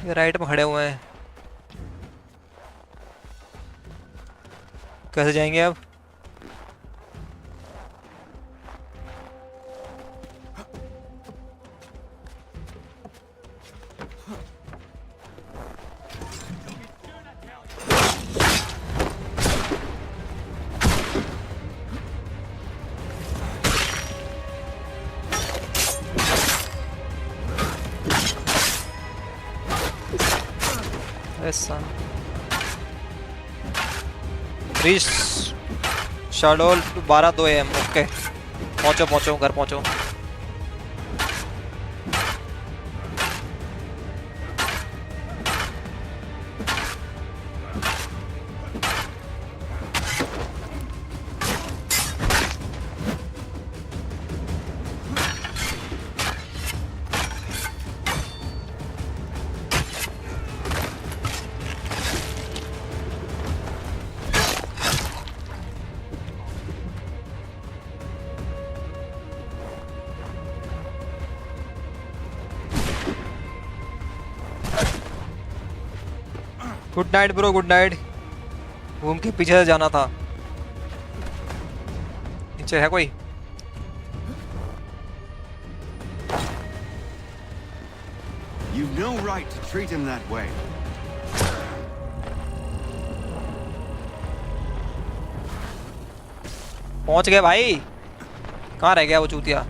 ये राइट में खड़े हुए हैं। कैसे जाएंगे अब? ऐसा रीच शेड्यूल 12-2 AM। ओके, पहुंचो पहुंचो, घर पहुंचो। Good night bro, good night. घूम के पीछे से जाना था। नीचे है कोई? You've no right to treat him that way. पहुंच गए भाई। कहाँ रह गया वो चूतिया?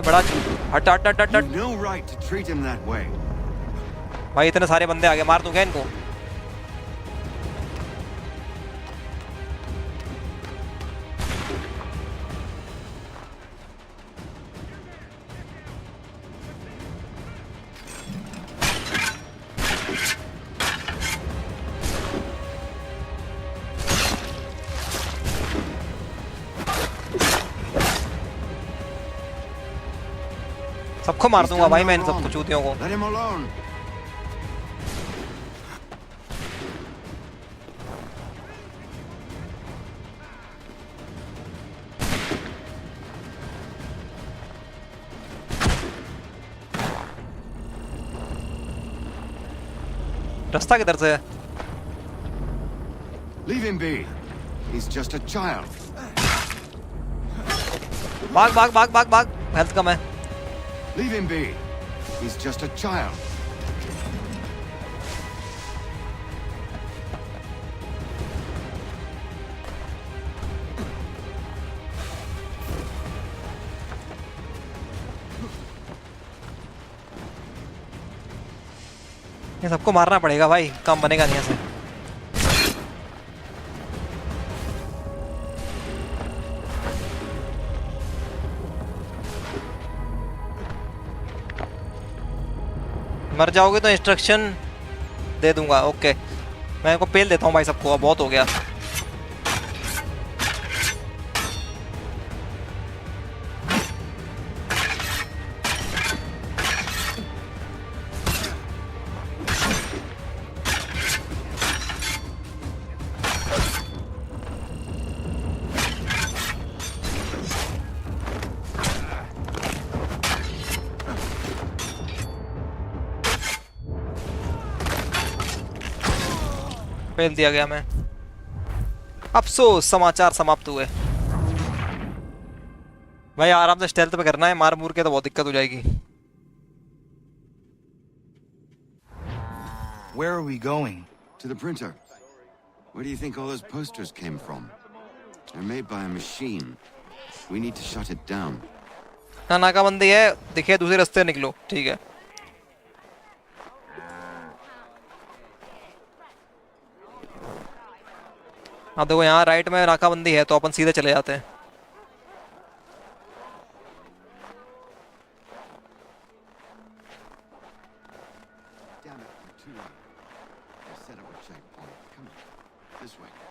बड़ा हट हट हट हट हट। You've no right to treat him that way. भाई इतने सारे बंदे आ गए, मार दूं क्या इनको? सबको मार दूंगा भाई मैं, इन सबको चूतियों को। Let him alone. रास्ता किधर से है? Leave him be. He's just a child. भाग भाग भाग भाग भाग, हेल्थ कम है। Leave him be. He's just a child. ये सबको मारना पड़ेगा भाई, काम बनेगा नहीं ऐसे। मर जाओगे तो इंस्ट्रक्शन दे दूंगा। ओके, मैं इनको पेल देता हूँ भाई सबको, अब बहुत हो गया। फेल दिया गया मैं। अफसोस, समाचार समाप्त हुए। भाई आराम से स्टेल्थ पे करना है, मार मूर के तो बहुत दिक्कत हो जाएगी। Where are we going? To the printer. Where do you think all those posters came from? They're made by a machine. We need to shut it down. हाँ, नाकाबंदी है, दिखे दूसरे रास्ते निकलो। ठीक है। हाँ देखो, यहाँ राइट में नाकाबंदी है तो अपन सीधे चले जाते हैं।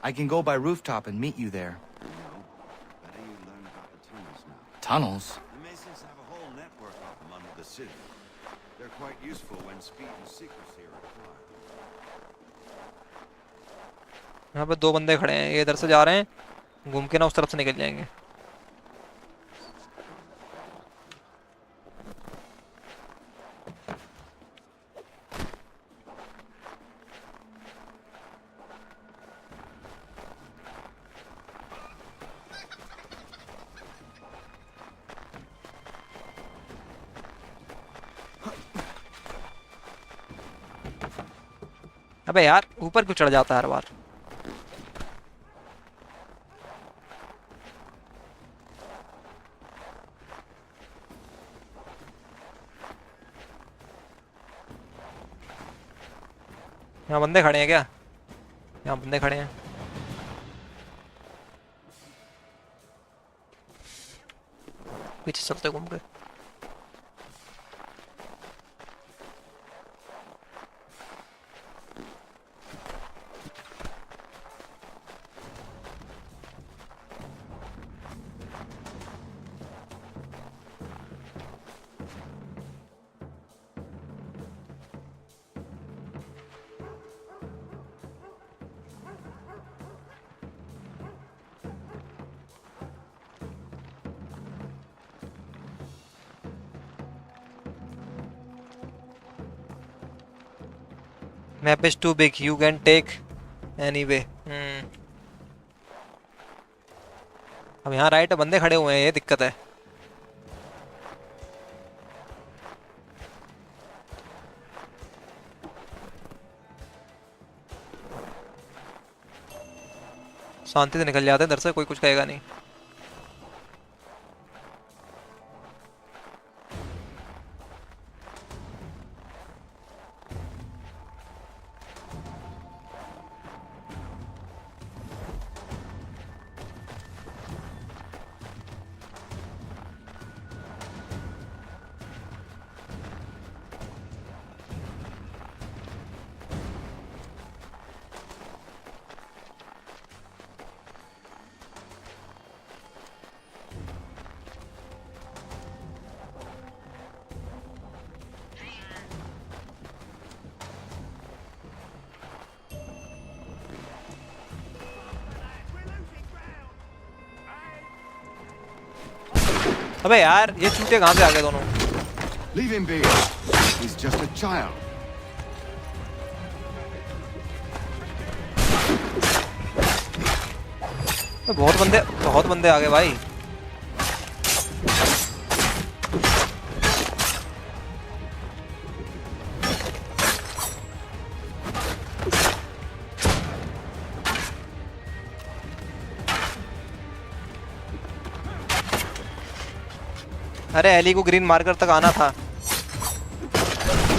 I can go by rooftop and meet you there. Better you learn about the tunnels now. Tunnels? The Masons have a whole network of them under the city. They're quite useful when speed and secrecy are required. यहाँ पे दो बंदे खड़े हैं, ये इधर से जा रहे हैं, घूम के ना उस तरफ से निकल जाएंगे। अबे यार ऊपर क्यों चढ़ जाता है हर बार? यहाँ बंदे खड़े हैं क्या? यहाँ बंदे खड़े हैं। पीछे चलते घूम के। Map is too big. You can take anyway. अब यहाँ राइट बंदे खड़े हुए हैं, ये दिक्कत है। शांति से निकल जाते हैं इधर से, कोई कुछ कहेगा नहीं। अबे यार ये चूते कहाँ से आ गए दोनों? Leave him be. He's just a child. बहुत बंदे आ गए भाई। अरे एली को ग्रीन मार्कर तक आना था।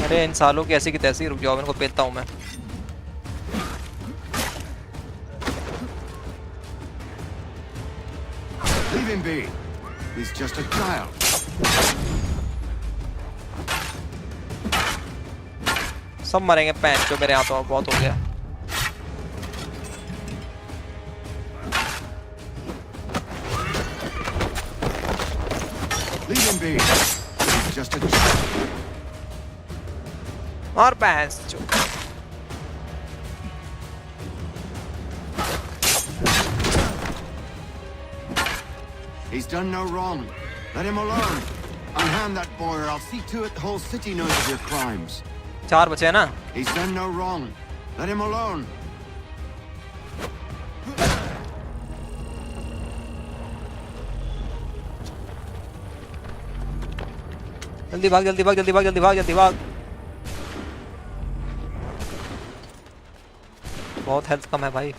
अरे इन सालों की ऐसी की तैसी। रुक जाओ, इनको पेलता हूँ मैं। Leave him be. He's just a child. सब मरेंगे पैंच जो मेरे यहाँ तो बहुत हो गया। Leave him be. He's just a child. और पैंच जो। He's done no wrong. Let him alone. Unhand that boy or I'll see to it the whole city knows of your crimes. 4 बचे हैं ना? He's done no wrong. Let him alone. जल्दी भाग जल्दी भाग जल्दी भाग जल्दी भाग जल्दी भाग। बहुत हेल्थ कम है भाई।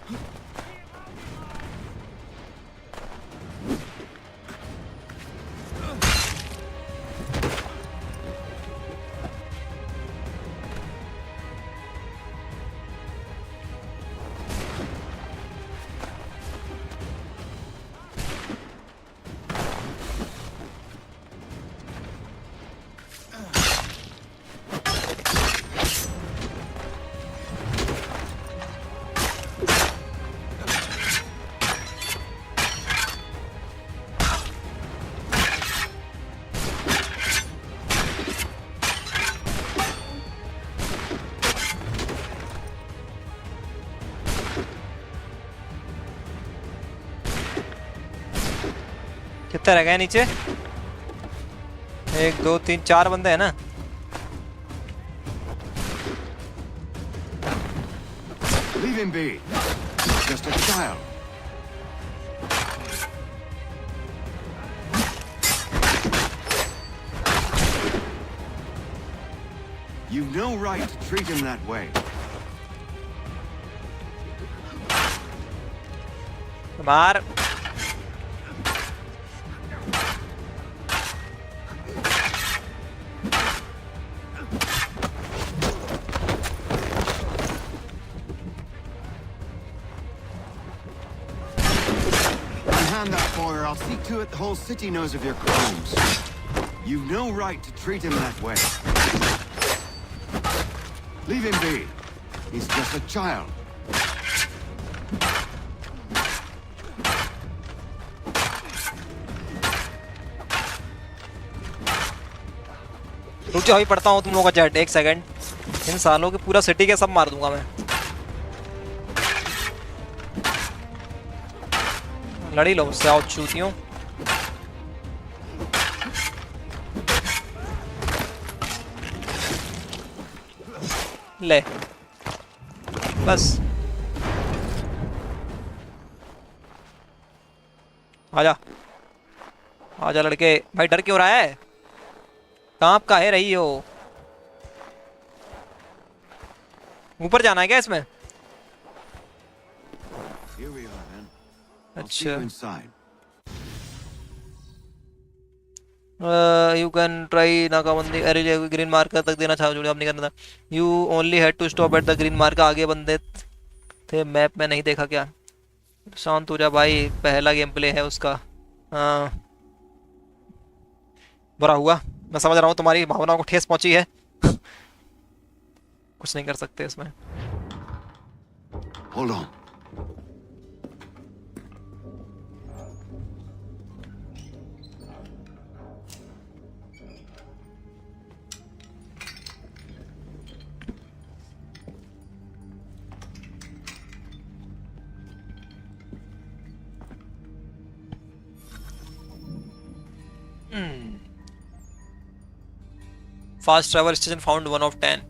कितने रह गए नीचे? 1 2 3 4 बंदे हैं ना? Leave him be. He's just a child. You've no right to treat him that way. मार। Hand that boy, or I'll see to it the whole city knows of your crimes. You've no right to treat him that way. Leave him be. He's just a child. रुक जाओ, ही पढ़ता हूँ तुम लोगों का chat. एक second, इन सालों के पूरा सिटी के सब मार दूंगा मैं। लड़ी लो उससे, आओ चूतियों। ले बस, आजा आजा लड़के। भाई डर क्यों रहा है? कहाँ का है रही हो? ऊपर जाना है क्या इसमें? Here we are, then. I'll see अच्छा, you inside. You can try नाकाबंदी। अरे ग्रीन मार्कर तक देना चाहो, जो अब नहीं करना था। You only had to stop at the green marker. आगे बंदे थे, मैप में नहीं देखा क्या? शांत हो जा भाई, पहला गेम प्ले है उसका। हाँ बुरा हुआ, मैं समझ रहा हूँ तुम्हारी भावनाओं को ठेस पहुंची है। कुछ नहीं कर सकते इसमें। Hold on. Fast travel station found 1 of 10.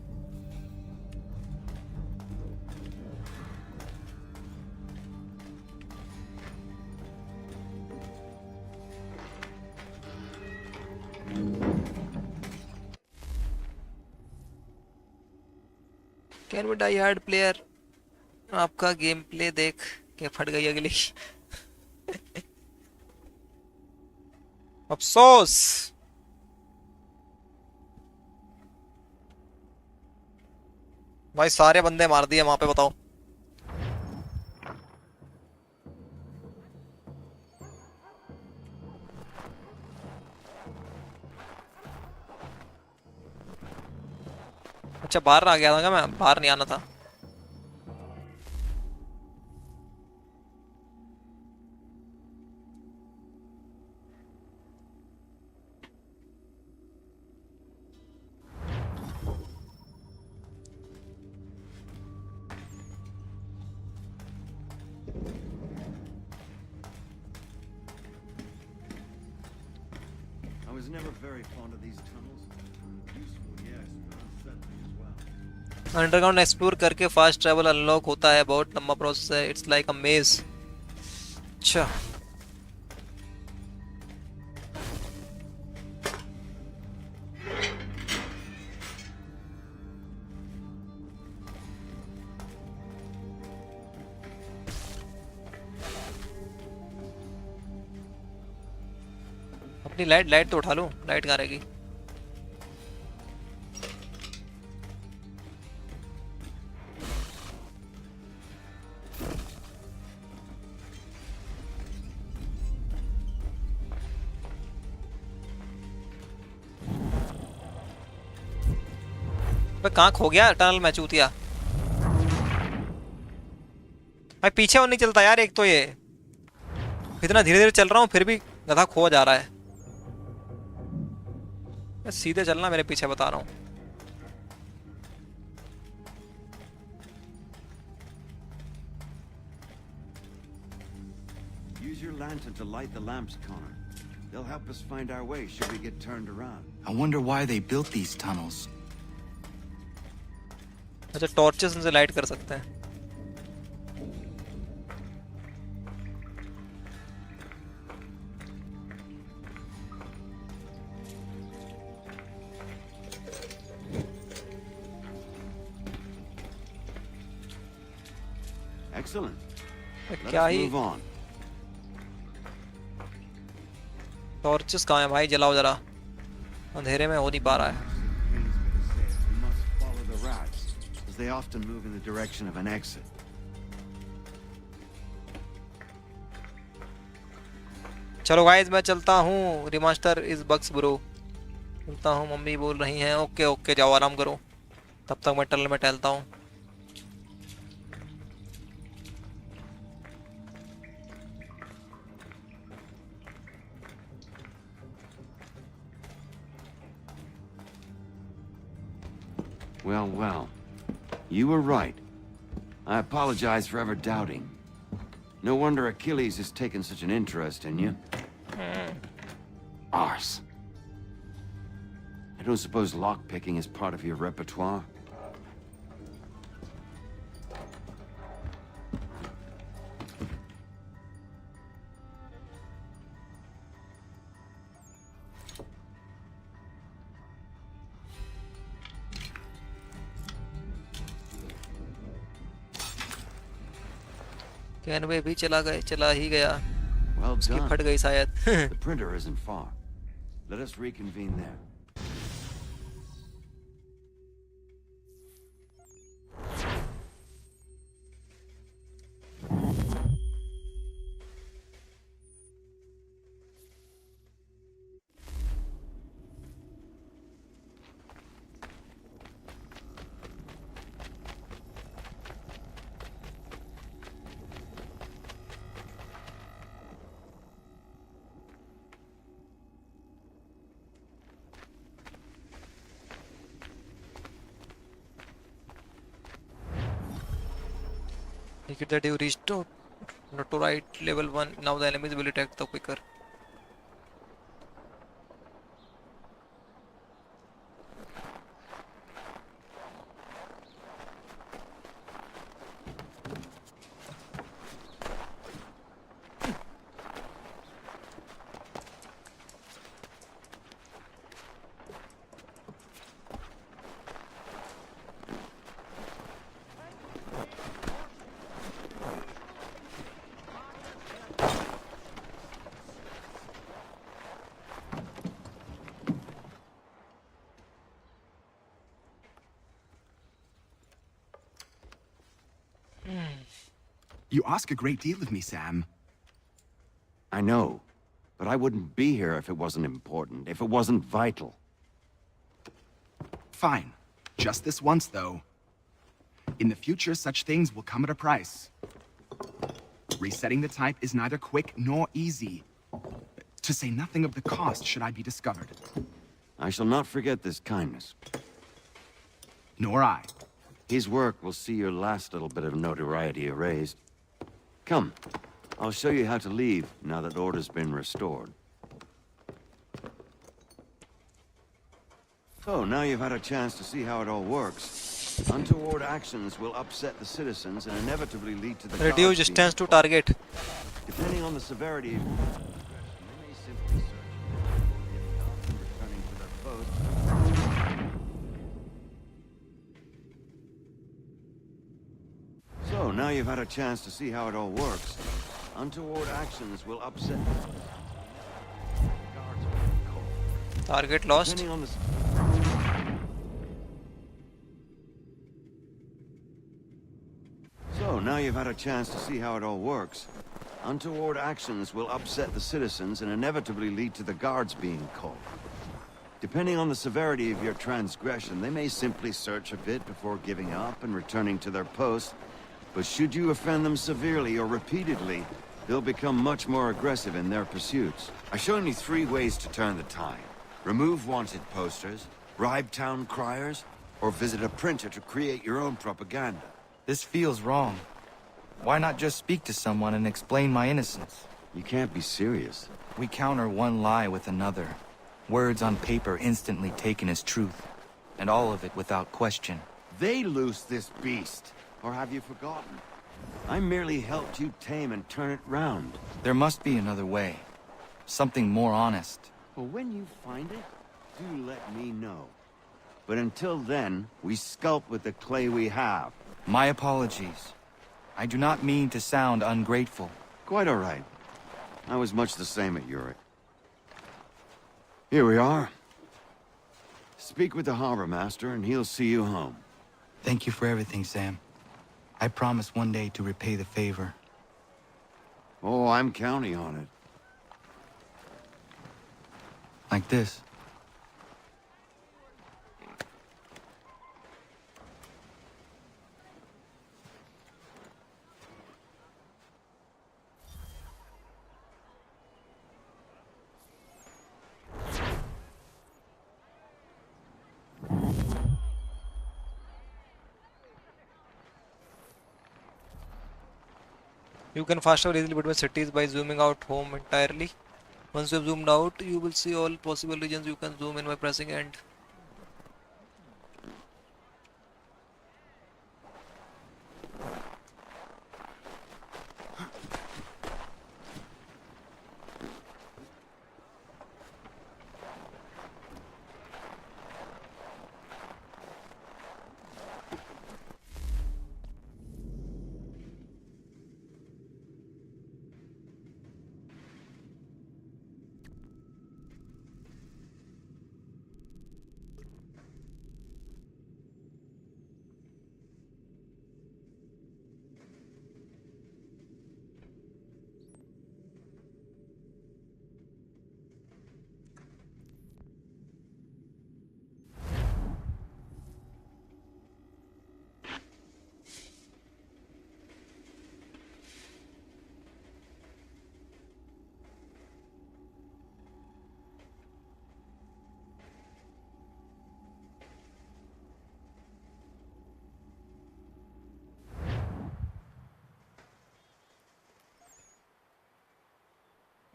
Can we die hard player? आपका गेम प्ले देख के फट गई अगली। अफसोस। भाई सारे बंदे मार दिए वहां पे, बताओ। अच्छा बाहर आ गया था क्या मैं? बाहर नहीं आना था। I was never very fond of these tunnels. Useful, yes, but unsettling as well. Underground explore करके फास्ट ट्रैवल अनलॉक होता है। बहुत लंबा प्रोसेस है। इट्स लाइक अ मेज। अच्छा अपनी लाइट तो उठा लूं। लाइट कहाँ रहेगी? कहाँ खो गया टनल में चूतिया? भाई पीछे और नहीं चलता यार। एक तो ये इतना धीरे धीरे चल रहा हूँ फिर भी गधा खो जा रहा है। सीधे चलना मेरे पीछे, बता रहा हूँ। Use your lantern to light the lamps, Connor. They'll help us find our way should we get turned around. I wonder why they built these tunnels. अच्छा टॉर्चेस से लाइट कर सकते हैं। Excellent. Let क्या us he move on. Torches कहाँ है भाई? जलाओ जरा, अंधेरे में हो नहीं पा रहा है। We must follow the rats, as they often move in the direction of an exit. चलो गाइस मैं चलता हूँ, रिमास्टर इज बग्स ब्रो, चलता हूँ, मम्मी बोल रही हैं। ओके ओके जाओ आराम करो, तब तक मैं टनल में टहलता हूँ। Well, well. You were right. I apologize for ever doubting. No wonder Achilles has taken such an interest in you. Arse. I don't suppose lockpicking is part of your repertoire? Kenway भी चला ही गया, Well उसकी done. फट गई शायद। The printer isn't far. Let us reconvene there. Make it that you reached to notorite level 1. Now the enemies will attack the quicker. You ask a great deal of me, Sam. I know, but I wouldn't be here if it wasn't important, if it wasn't vital. Fine. Just this once, though. In the future, such things will come at a price. Resetting the type is neither quick nor easy. To say nothing of the cost should I be discovered. I shall not forget this kindness. Nor I. His work will see your last little bit of notoriety erased. Come, I'll show you how to leave now that order's been restored. So, now you've had a chance to see how it all works. Untoward actions will upset the citizens and inevitably lead to the Reduce guards distance to being target. Depending on the severity of your transgression, they may simply search for giving up and returning to their post. So, now you've had a chance to see how it all works. Untoward actions will upset the guards being called. Target lost. Depending on the So, now you've had a chance to see how it all works. Untoward actions will upset the citizens and inevitably lead to the guards being called. Depending on the severity of your transgression, they may simply search a bit before giving up and returning to their post. But should you offend them severely or repeatedly, they'll become much more aggressive in their pursuits. I've shown you 3 ways to turn the tide. Remove wanted posters, bribe town criers, or visit a printer to create your own propaganda. This feels wrong. Why not just speak to someone and explain my innocence? You can't be serious. We counter one lie with another. Words on paper instantly taken as truth. And all of it without question. They loose this beast. Or have you forgotten? I merely helped you tame and turn it round. There must be another way. Something more honest. Well, when you find it, do let me know. But until then, we sculpt with the clay we have. My apologies. I do not mean to sound ungrateful. Quite all right. I was much the same at Uric. Here we are. Speak with the harbor master and he'll see you home. Thank you for everything, Sam. I promise one day to repay the favor. Oh, I'm counting on it. Like this. You can fast travel easily between cities by zooming out home entirely. Once you have zoomed out, you will see all possible regions. You can zoom in by pressing end.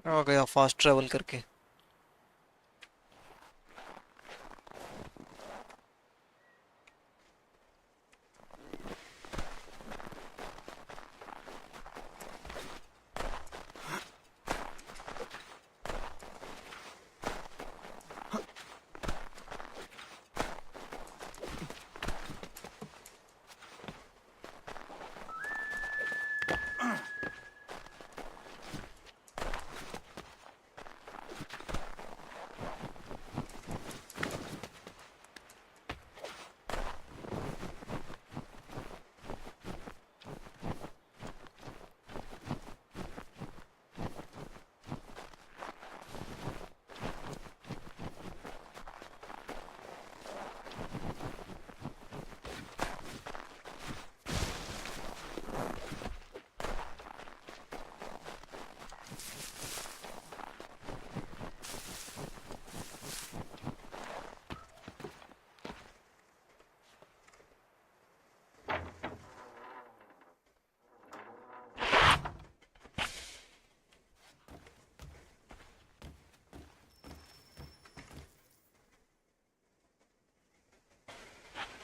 आ गया fast travel करके.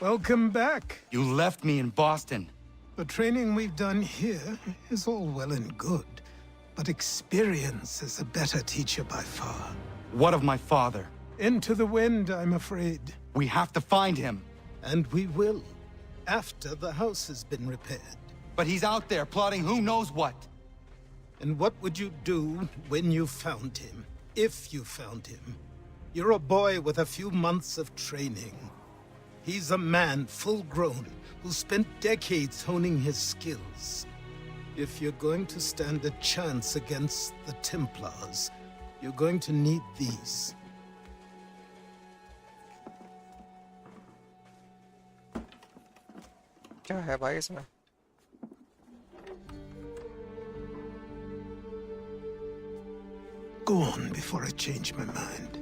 Welcome back. You left me in Boston. The training we've done here is all well and good, but experience is a better teacher by far. What of my father? Into the wind, I'm afraid. We have to find him. And we will, after the house has been repaired. But he's out there plotting who knows what. And what would you do when you found him? If you found him? You're a boy with a few months of training. He's a man, full-grown, who spent decades honing his skills. If you're going to stand a chance against the Templars, you're going to need these. क्या है भाई इसमें? Go on before I change my mind.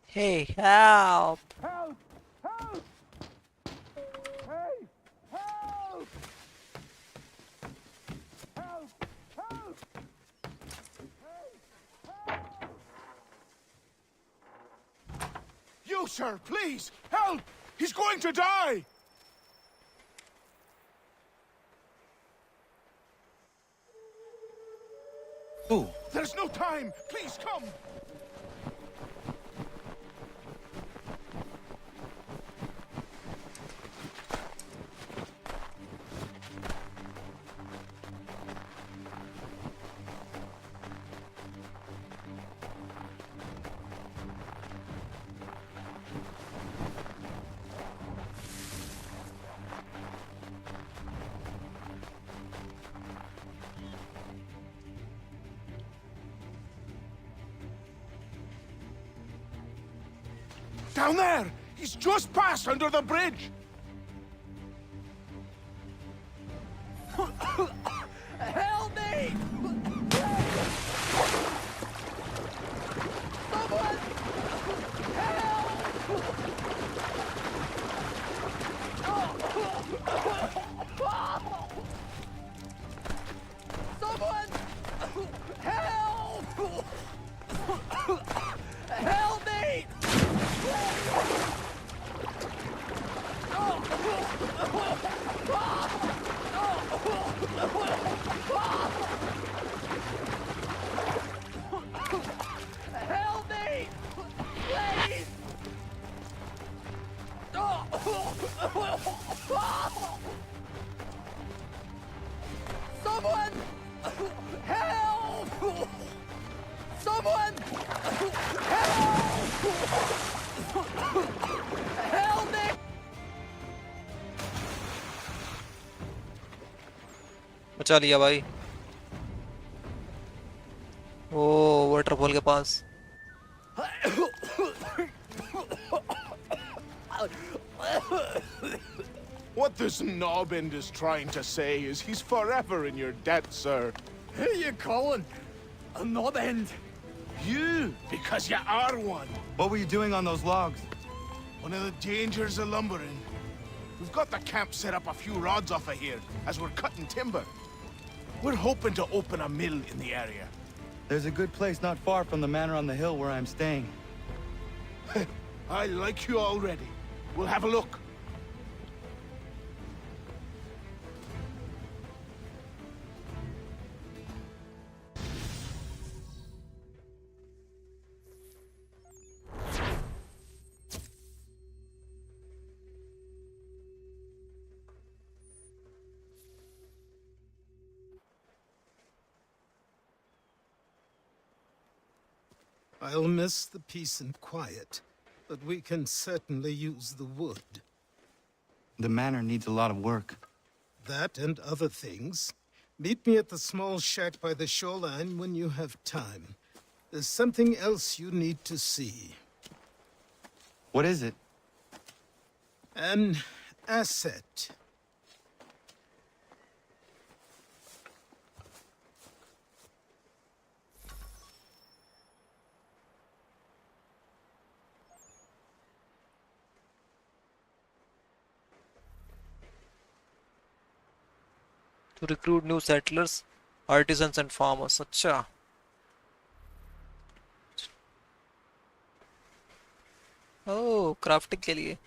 Hey, help! Help! Help! Hey! Help! Help! Help! Hey! Help! You, sir, please! Help! He's going to die! Ooh. There's no time! Please come! Down there! He's just passed under the bridge! Help me! Someone! Someone! Help! Help me! Help me! Please! Someone! Help! Someone! Help! Help me! बचा लिया भाई। ओ waterfall के पास। What this knobend is trying to say is he's forever in your debt, sir. Who you calling? A knob end? You, because you are one. What were you doing on those logs? One of the dangers of lumbering. We've got the camp set up a few rods off of here as we're cutting timber. We're hoping to open a mill in the area. There's a good place not far from the manor on the hill where I'm staying. I like you already. We'll have a look. I'll miss the peace and quiet, but we can certainly use the wood. The manor needs a lot of work. That and other things. Meet me at the small shack by the shoreline when you have time. There's something else you need to see. What is it? An asset. To recruit new settlers, artisans and farmers। अच्छा ओह crafting के लिए।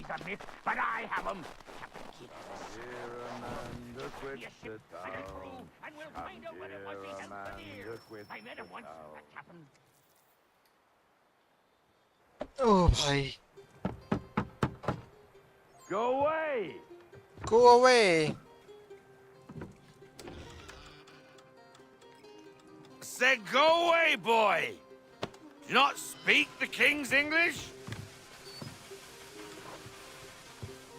a myth, but I have them. Oh भाई. Go away! Go away. Said go away, boy! Do you not speak the King's English?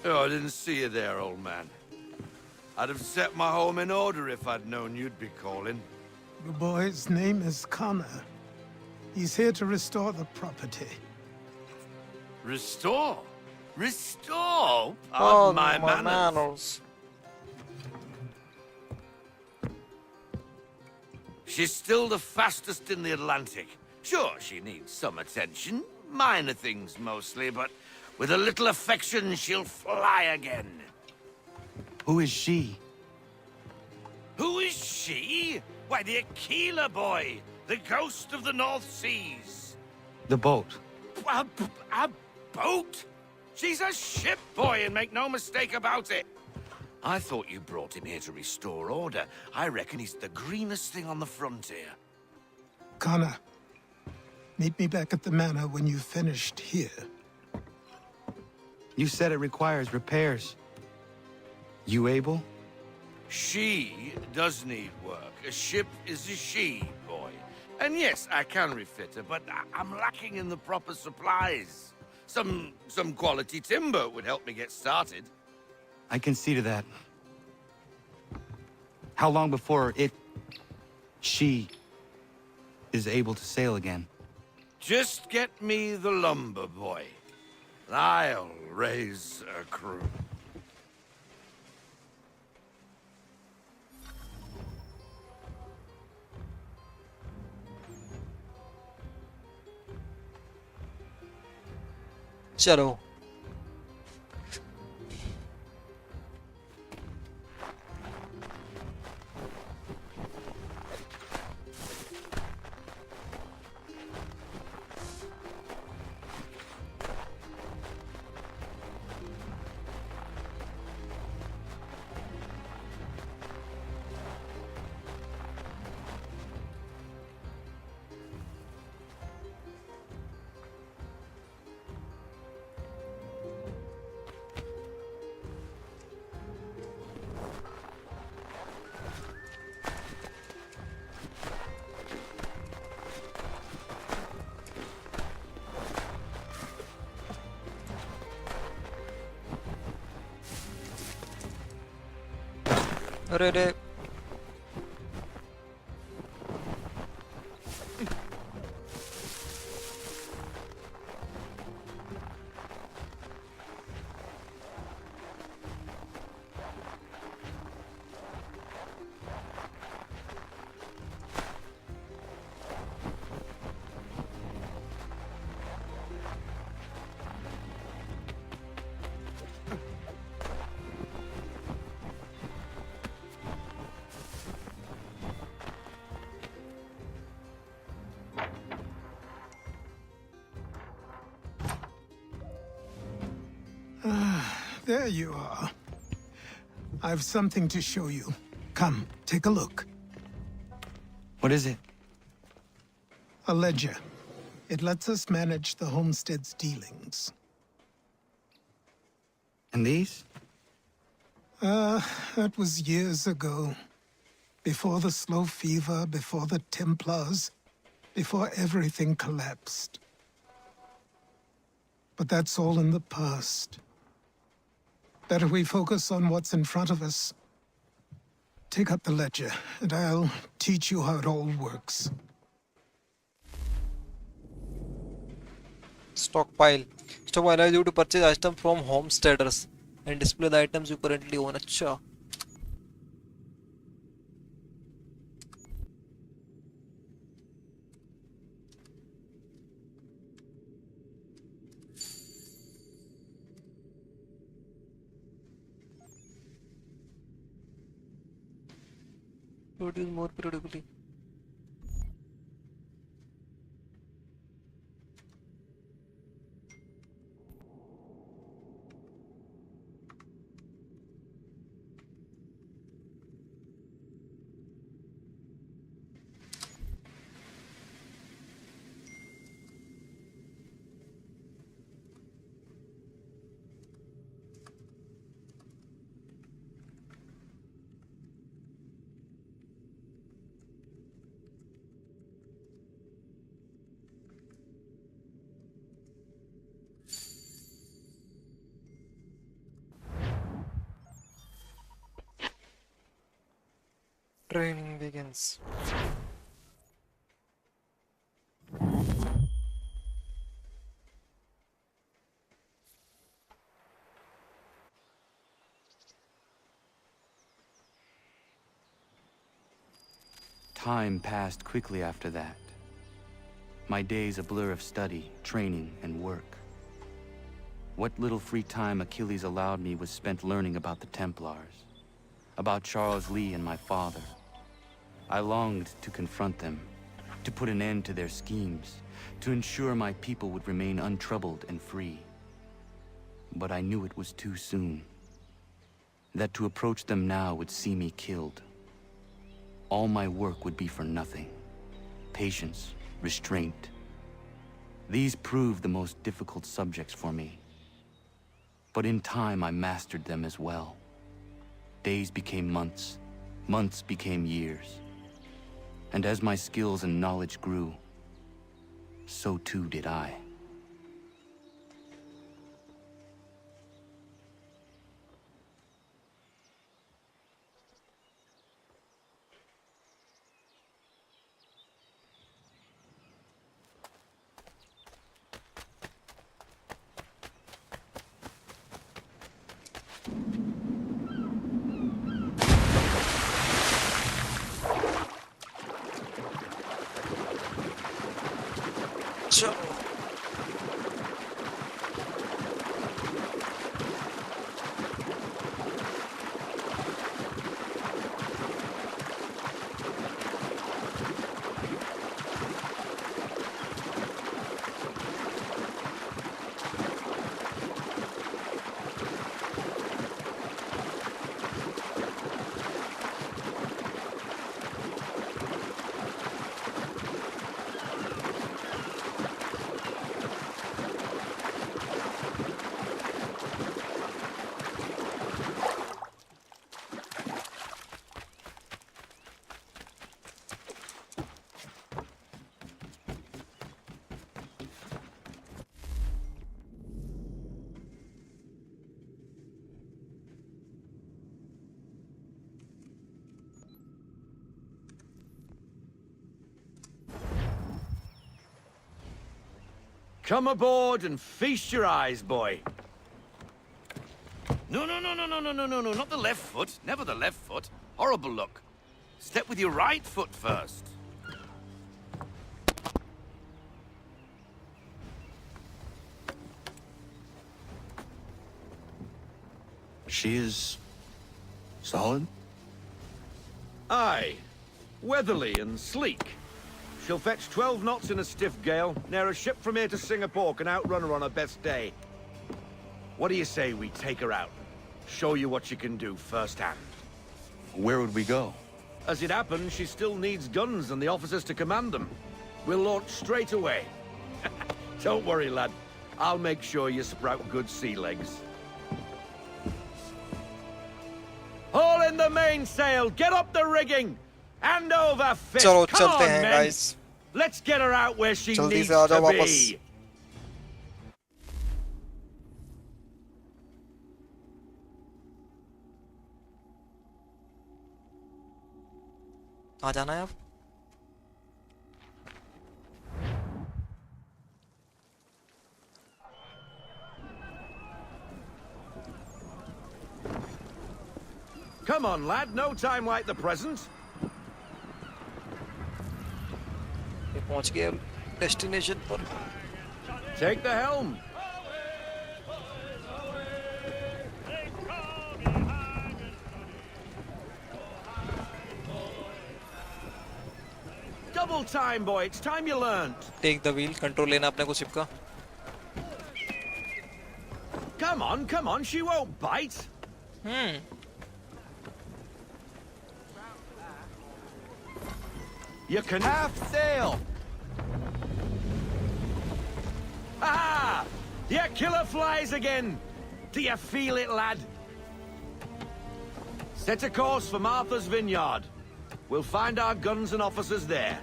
Oh, I didn't see you there, old man. I'd have set my home in order if I'd known you'd be calling. The boy's name is Connor. He's here to restore the property. Restore? Restore? Oh, Pardon my manners. She's still the fastest in the Atlantic. Sure, she needs some attention. Minor things mostly, but with a little affection, she'll fly again. Who is she? Who is she? Why, the Aquila boy, the ghost of the North Seas. The boat. A boat? She's a ship boy, and make no mistake about it. I thought you brought him here to restore order. I reckon he's the greenest thing on the frontier. Connor, meet me back at the manor when you've finished here. You said it requires repairs. You able? She does need work. A ship is a she, boy. And yes, I can refit her, but I'm lacking in the proper supplies. Some quality timber would help me get started. I can see to that. How long before she is able to sail again? Just get me the lumber, boy. I'll raise a crew. चलो. अरे रे. There you are. I've something to show you. Come, take a look. What is it? A ledger. It lets us manage the homestead's dealings. And these? That was years ago. Before the slow fever, before the Templars, before everything collapsed. But that's all in the past. Better we focus on what's in front of us. Take up the ledger, and I'll teach you how it all works. Stockpile. Stockpile allows you to purchase items from homesteaders and display the items you currently own. अच्छा. Produce more periodically. Training begins. Time passed quickly after that. My days a blur of study, training, and work. What little free time Achilles allowed me was spent learning about the Templars, about Charles Lee and my father. I longed to confront them, to put an end to their schemes, to ensure my people would remain untroubled and free. But I knew it was too soon, that to approach them now would see me killed. All my work would be for nothing. Patience, restraint. These proved the most difficult subjects for me. But in time, I mastered them as well. Days became months, months became years. And as my skills and knowledge grew, so too did I. चलो Come aboard and feast your eyes, boy. No, not the left foot. Never the left foot. Horrible look. Step with your right foot first. She is solid? Aye. Weatherly and sleek. She'll fetch 12 knots in a stiff gale, near a ship from here to Singapore can outrun her on her best day. What do you say we take her out? Show you what she can do firsthand. Where would we go? As it happens, she still needs guns and the officers to command them. We'll launch straight away. Don't worry, lad. I'll make sure you sprout good sea legs. Haul in the mainsail! Get up the rigging! Hand over fist! चलो Come चलते on, हैं men! Guys Let's get her out where she जल्दी needs से आ जाओ to वापस be. कहाँ जाना है अब Come on, lad. No time like the present. ये पहुंच गए डेस्टिनेशन पर Take the helm. Double time, boy. It's time you learned. Take the wheel control लेना अपने को शिप का Come on. She won't bite. You can half sail. Ah! Your killer flies again. Do you feel it, lad? Set a course for Martha's Vineyard. We'll find our guns and officers there.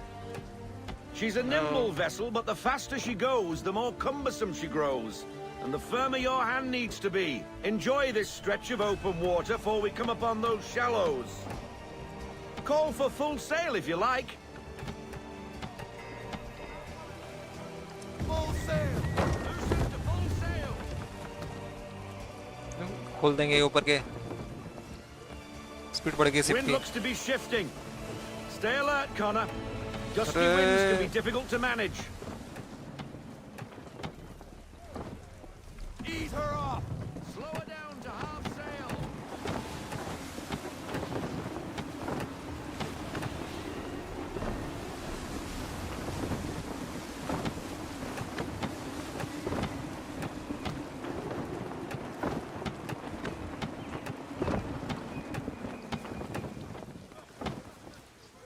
She's a nimble vessel, but the faster she goes, the more cumbersome she grows. And the firmer your hand needs to be. Enjoy this stretch of open water before we come upon those shallows. call for full sail if you like. Full sail. Loosen to full sail. खोल देंगे ऊपर के. Speed बढ़ गई ship Wind की. looks to be shifting. Stay alert, Connor. Gusty winds can be difficult to manage. Ease her off. Slow her down to half sail.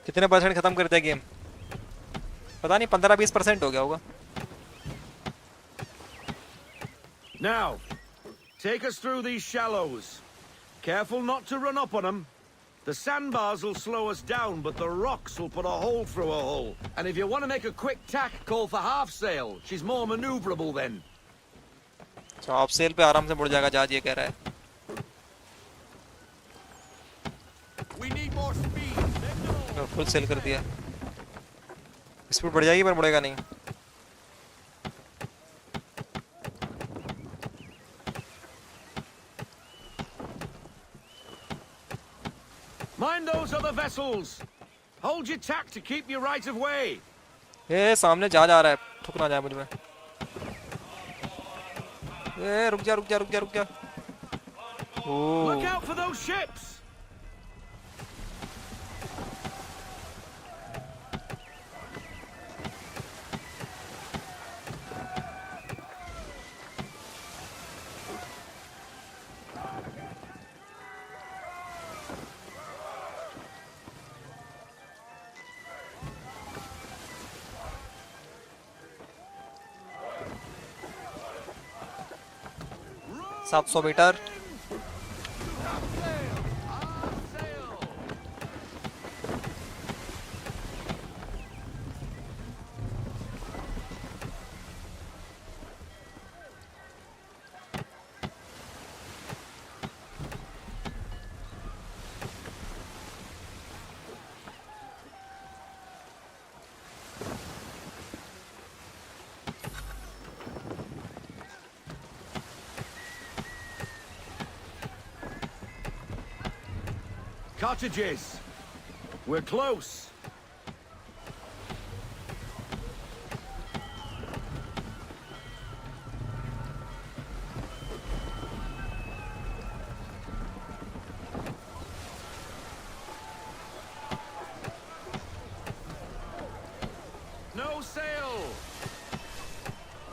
कितने percent खत्म कर दिया गेम? पता नहीं, 15-20% हो गया होगा. Now, take us through these shallows. Careful not to run up on them. The sandbars will slow us down, but the rocks will put a hole through a hole. And if you want to make a quick tack, call for half sail. She's more maneuverable then. तो half cell पे आराम से मुड़ जाएगा जहाज, ये कह रहा है. We need more speed. Full sail कर दिया. स्पीड बढ़ जाएगी पर मुड़ेगा नहीं. Mind those other vessels. Hold your tack to keep you right of way. ए सामने जहाज आ रहा है, ठुक ना जाए मुझ में. ए रुक जा रुक जा रुक जा रुक जा. Look out for those ships. सात 700 metre. Cottages. We're close. No sail.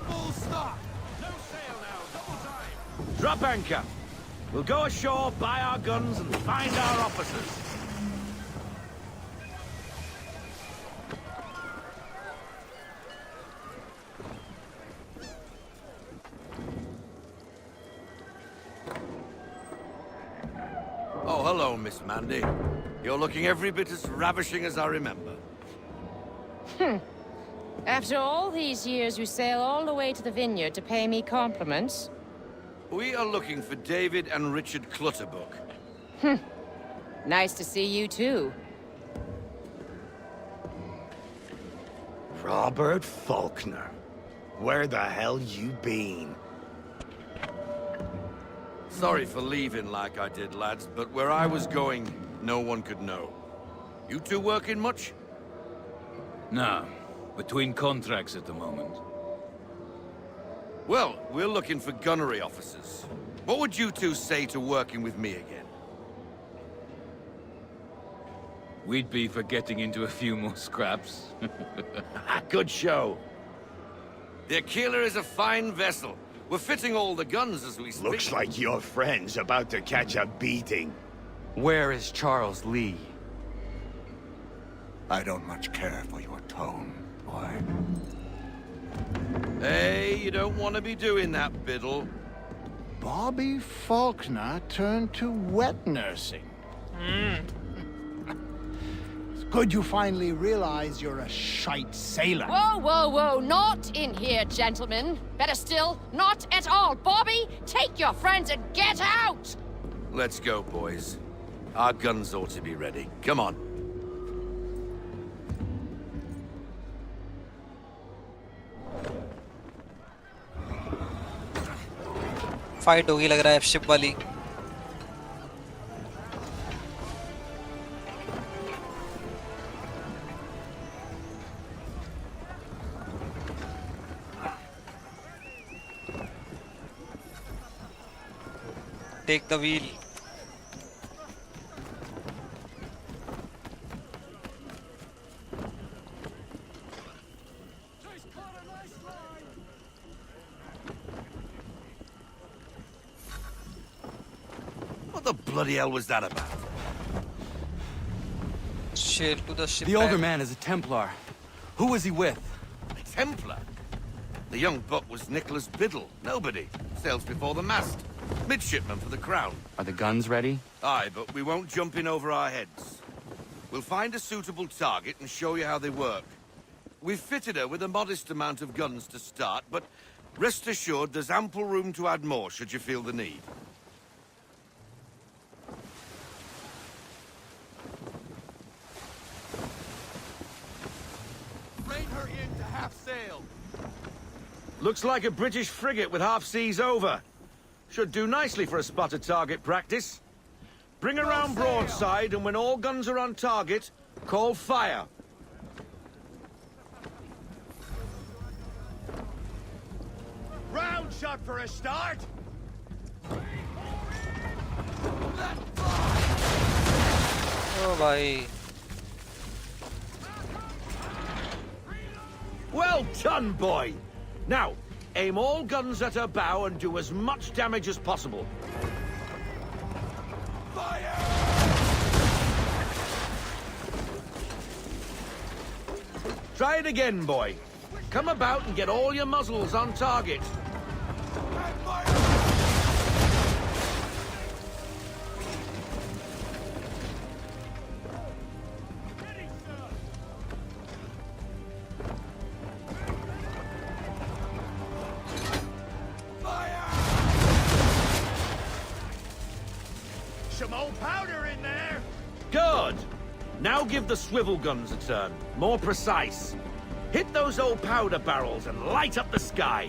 Full stop. No sail now. Double time. Drop anchor. We'll go ashore, buy our guns, and find our officers. Oh, hello, Miss Mandy. You're looking every bit as ravishing as I remember. After all these years, you sail all the way to the vineyard to pay me compliments? We are looking for David and Richard Clutterbuck. Nice to see you, too. Robert Faulkner. Where the hell you been? Sorry for leaving like I did, lads, but where I was going, no one could know. You two working much? No. Between contracts at the moment. Well, we're looking for gunnery officers. What would you two say to working with me again? We'd be for getting into a few more scraps. Good show. The Aquila is a fine vessel. We're fitting all the guns as we speak. Looks like your friend's about to catch a beating. Where is Charles Lee? I don't much care for your tone, boy. Hey, you don't want to be doing that, Biddle. Bobby Faulkner turned to wet nursing. It's good you finally realize you're a shite sailor. Whoa, whoa, whoa, not in here, gentlemen. Better still, not at all. Bobby, take your friends and get out! Let's go, boys. Our guns ought to be ready. Come on. Fight होगी लग रहा है ship वाली। Take the wheel. What the bloody hell was that about? Sail to the ship. The older man is a Templar. Who was he with? A Templar? The young buck was Nicholas Biddle. Nobody. Sails before the mast. Midshipman for the Crown. Are the guns ready? Aye, but we won't jump in over our heads. We'll find a suitable target and show you how they work. We've fitted her with a modest amount of guns to start, but rest assured there's ample room to add more should you feel the need. Rein her in to half sail. Looks like a British frigate with half seas over. Should do nicely for a spotted target practice. Bring her round broadside, and when all guns are on target, call fire. Round shot for a start. ओ भाई। Well done, boy! Now, aim all guns at her bow and do as much damage as possible. Fire! Try it again, boy. Come about and get all your muzzles on target. Some old powder in there. Good! Now give the swivel guns a turn. More precise. Hit those old powder barrels and light up the sky.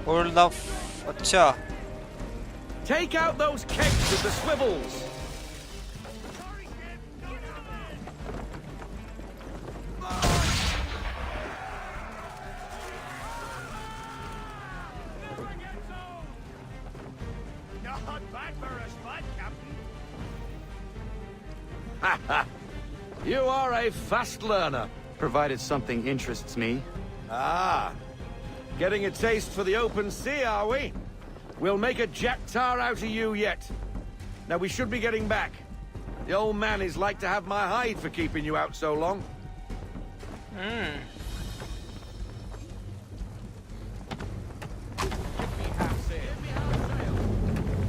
Hold the अच्छा। Take out those kegs with the swivels. Not bad for a spot, Captain. You are a fast learner. Provided something interests me. Ah, getting a taste for the open sea, are we? We'll make a jack tar out of you yet. Now we should be getting back. The old man is like to have my hide for keeping you out so long.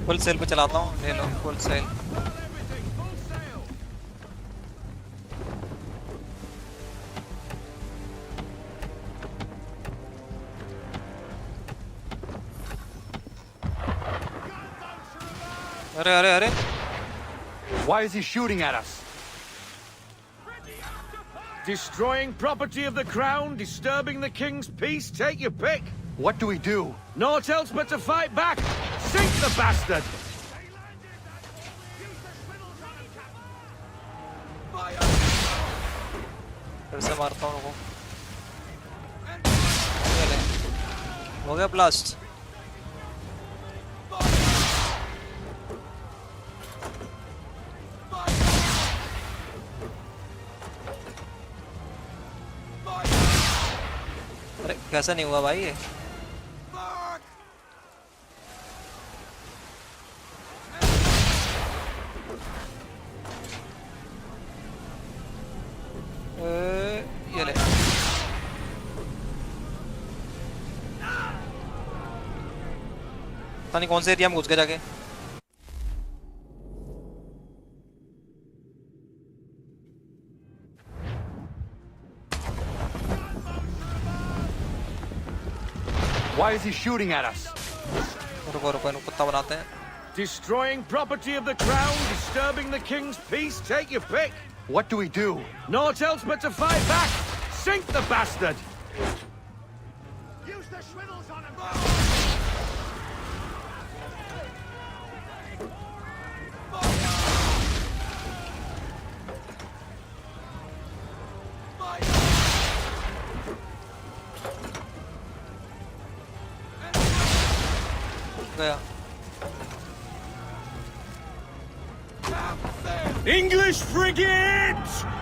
Full sail पे चलाता हूँ, ले लो full sell. अरे अरे अरे। Why is he shooting at us? Destroying property of the crown, disturbing the king's peace, take your pick. What do we do? Naught else but to fight back. Sink the bastard! फिर से मारता हूँ उनको। हो गया blast. अरे कैसा नहीं हुआ भाई ये? ये ले। पता नहीं कौन से एरिया में घुस गए जाके। Why is he shooting at us? रुको रुको, इनको कुत्ता बनाते हैं। Destroying property of the crown, disturbing the king's peace, take your pick. What do we do? Naught else but to fight back. Sink the bastard. Use the swivels on him! गया English frigate!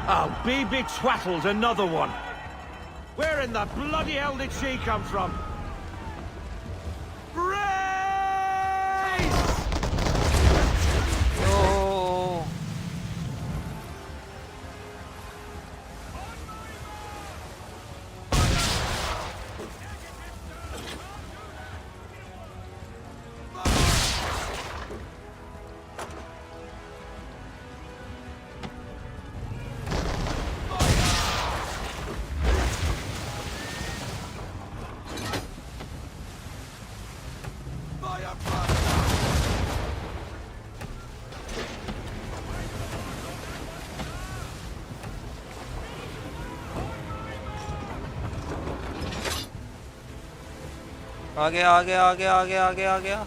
Oh, BB Twattle's another one. Where in the bloody hell did she come from? Brace! Oh. आगे आगे आगे आगे आगे आ गया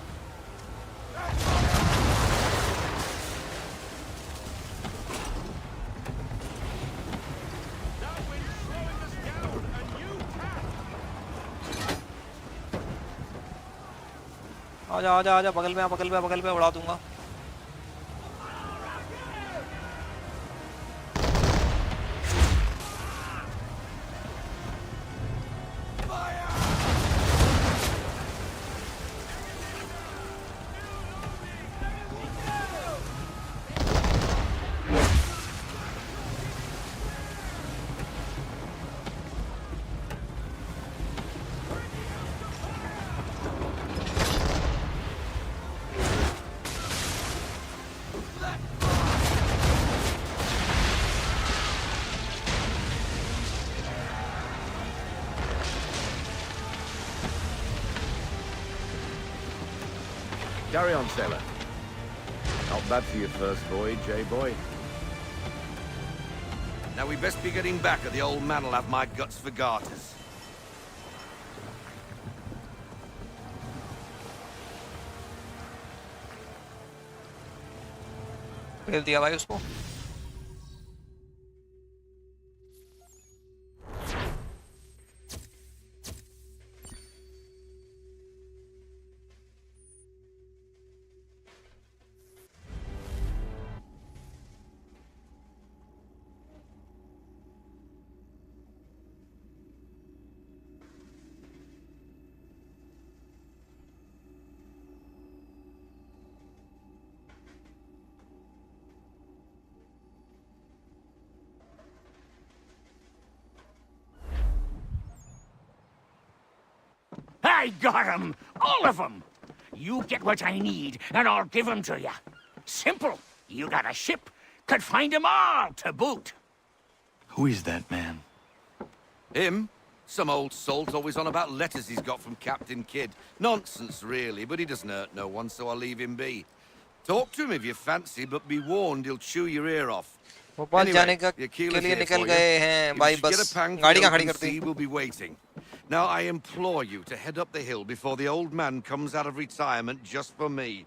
आजा आजा आजा बगल में आ बगल में उड़ा दूंगा Carry on, sailor. Not bad for your first voyage, eh, boy? Now we best be getting back, or the old man'll have my guts for garters. Fail दिया भाई उसको I got 'em! All of 'em! You get what I need, and I'll give 'em to you. Simple. You got a ship, could find 'em all to boot. Who is that man? Him? Some old salt always on about letters he's got from Captain Kidd. Nonsense, really, but he doesn't hurt no one, so I'll leave him be. Talk to him if you fancy, but be warned, he'll chew your ear off. Bhopal जाने का के लिए निकल गए हैं भाई बस गाड़ी का खड़ी करते will be waiting. Now I implore you to head up the hill before the old man comes out of retirement just for me.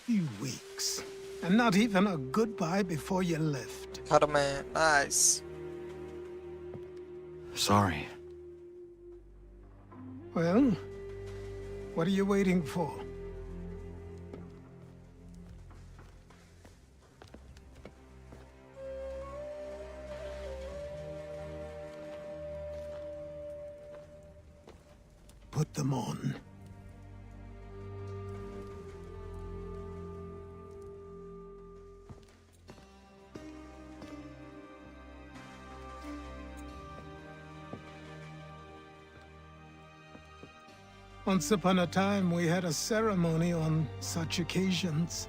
Few weeks, and not even a goodbye before you left. घर में nice Sorry. Well, what are you waiting for? Put them on. Once upon a time, we had a ceremony on such occasions.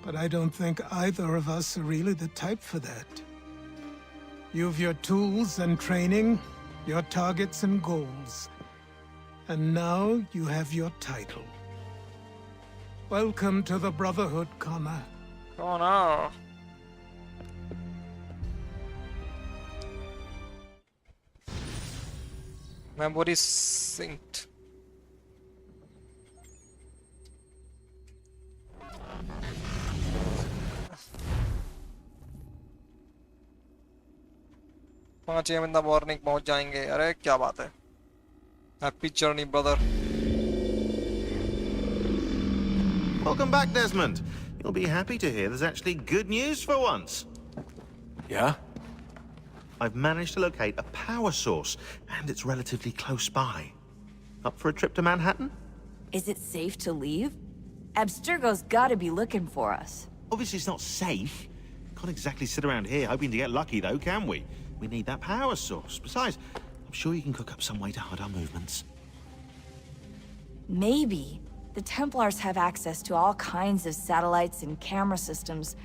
But I don't think either of us are really the type for that. You've your tools and training. your targets and goals. And now you have your title. Welcome to the Brotherhood, Connor. Connor. Memory synced. पाँच AM in the morning पहुंच जाएंगे. अरे क्या बात है. Happy journey, brother. Welcome back, Desmond. You'll be happy to hear there's actually good news for once. Yeah? I've managed to locate a power source, and it's relatively close by. Up for a trip to Manhattan? Is it safe to leave? Abstergo's gotta be looking for us. Obviously it's not safe. Can't exactly sit around here hoping to get lucky, though, can we? We need that power source. Besides, I'm sure you can cook up some way to hide our movements. Maybe. The Templars have access to all kinds of satellites and camera systems.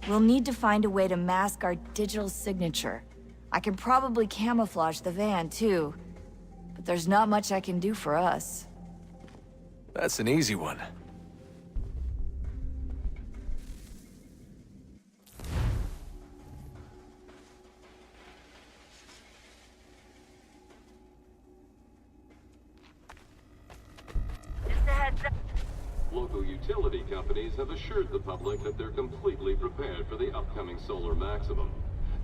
We'll need to find a way to mask our digital signature. I can probably camouflage the van, too. But there's not much I can do for us. That's an easy one. Local utility companies have assured the public that they're completely prepared for the upcoming solar maximum.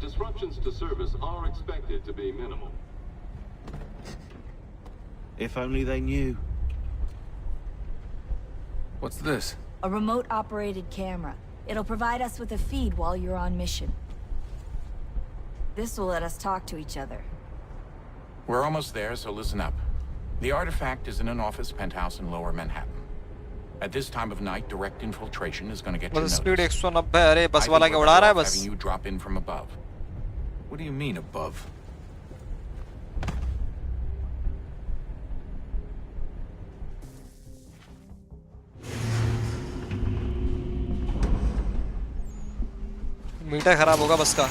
Disruptions to service are expected to be minimal. If only they knew. What's this? A remote-operated camera. It'll provide us with a feed while you're on mission. This will let us talk to each other. We're almost there, so listen up. The artifact is in an office penthouse in Lower Manhattan. At this time of night, direct infiltration is going to get you noticed. Speed 190 है. अरे बस वाला क्या उड़ा रहा है बस. Having you drop in from above. What do you mean above? Meter खराब होगा बस का.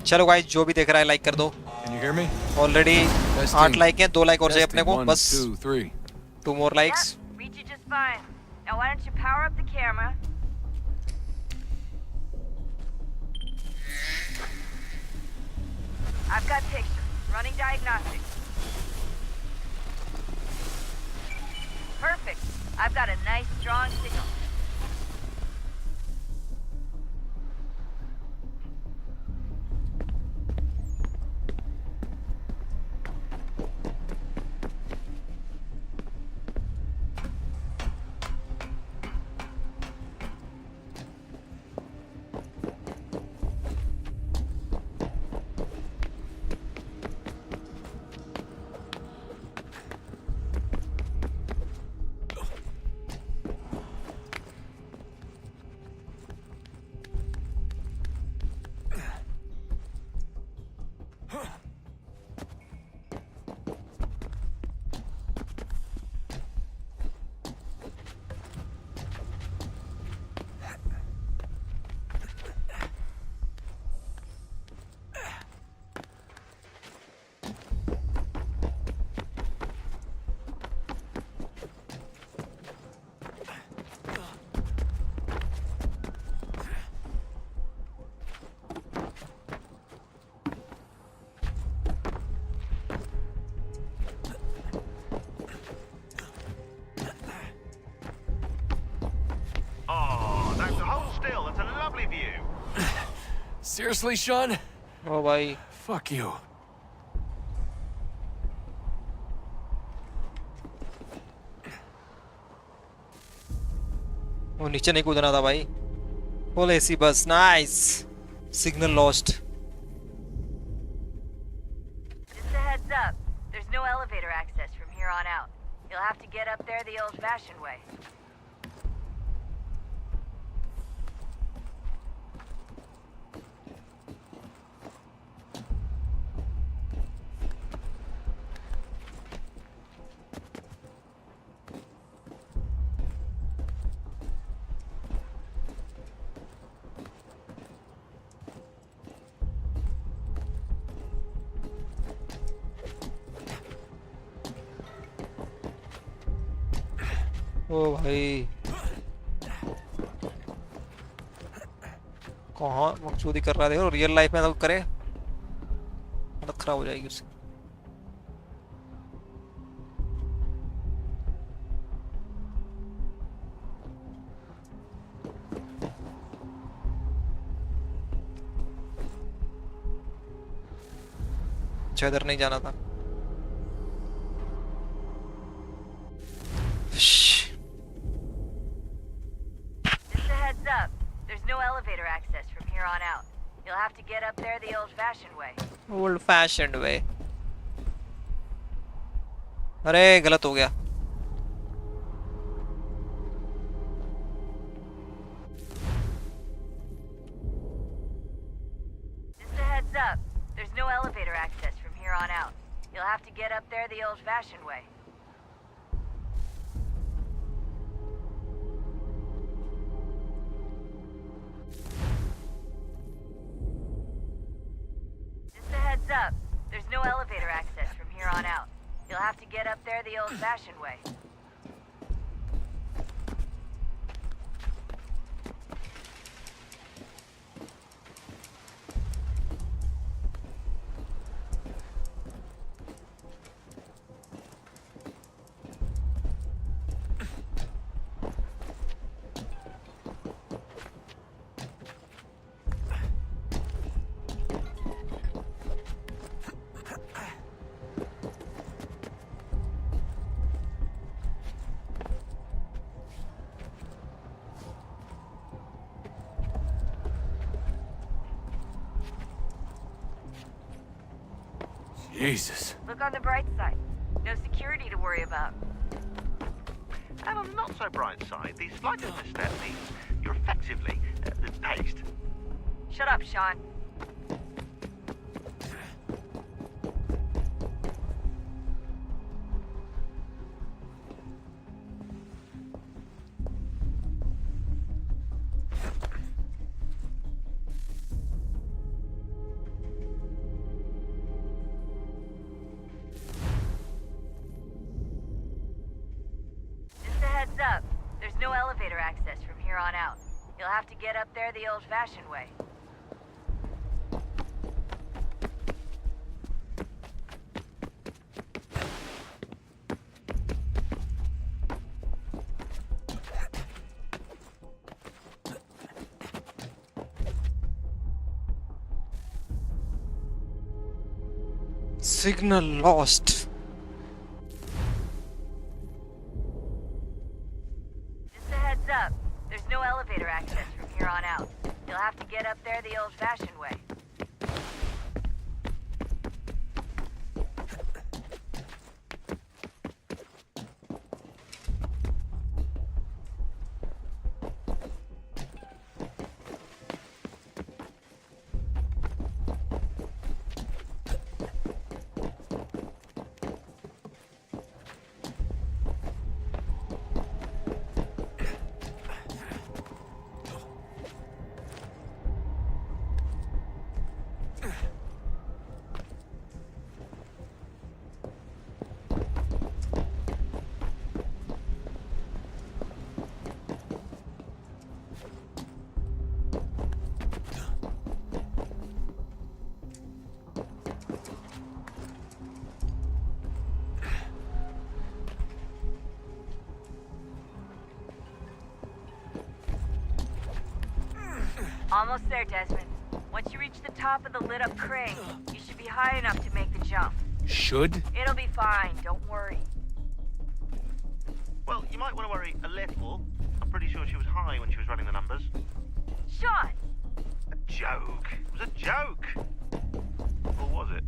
चलो गाइस जो भी देख रहा है लाइक कर दो. Can you hear me? Already 8 like हैं. 2 लाइक और चाहिए अपने को बस. 1, 2, 3. 2 more likes. Reach you just fine. Now why don't you power up the camera? I've got pictures. Running diagnostics. Perfect. I've got a nice strong signal. Seriously, Sean? Oh, bhai. Fuck you. वो नीचे नहीं कूदना था भाई. Full AC bus. Nice. Signal lost. Just a heads up. There's no elevator access from here on out. You'll have to get up there the old-fashioned way. ओ भाई कहाँ मकसूदी कर रहा है, देखो रियल लाइफ में तो करे हालत खराब हो जाएगी उसकी। अच्छा इधर नहीं जाना था। Just a heads up. There's no elevator access from here on out. You'll have to get up there the old-fashioned way. Old fashioned way. अरे गलत हो गया। Just a heads up. There's no elevator access from here on out. You'll have to get up there the old-fashioned way. Just a heads up. There's no elevator access from here on out. You'll have to get up there the old-fashioned way. Jesus. Look on the bright side. No security to worry about. And on the not so bright side, the slightest misstep means you're effectively paced. Shut up, Sean. Just a heads up. There's no elevator access from here on out. You'll have to get up there the old-fashioned way. Signal lost. Just a heads up. There's no elevator access from here on out. You'll have to get up there the old-fashioned way. Almost there, Desmond. Once you reach the top of the lit-up crane, you should be high enough to make the jump. Should? It'll be fine, don't worry. Well, you might want to worry a little. I'm pretty sure she was high when she was running the numbers. Sean! A joke. It was a joke. Or was it?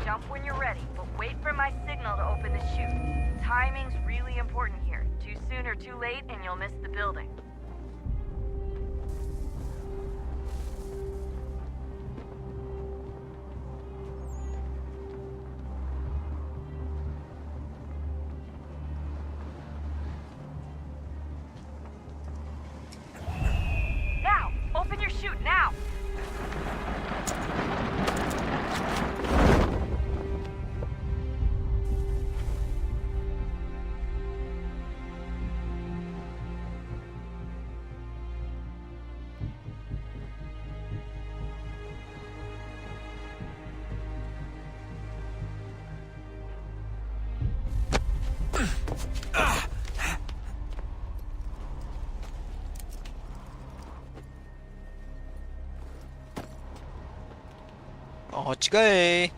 Jump when you're ready, but wait for my signal to open the chute. Timing's really really important here. Too soon or too late, and you'll miss the building. Now! Open your chute, now! पहुंच गए।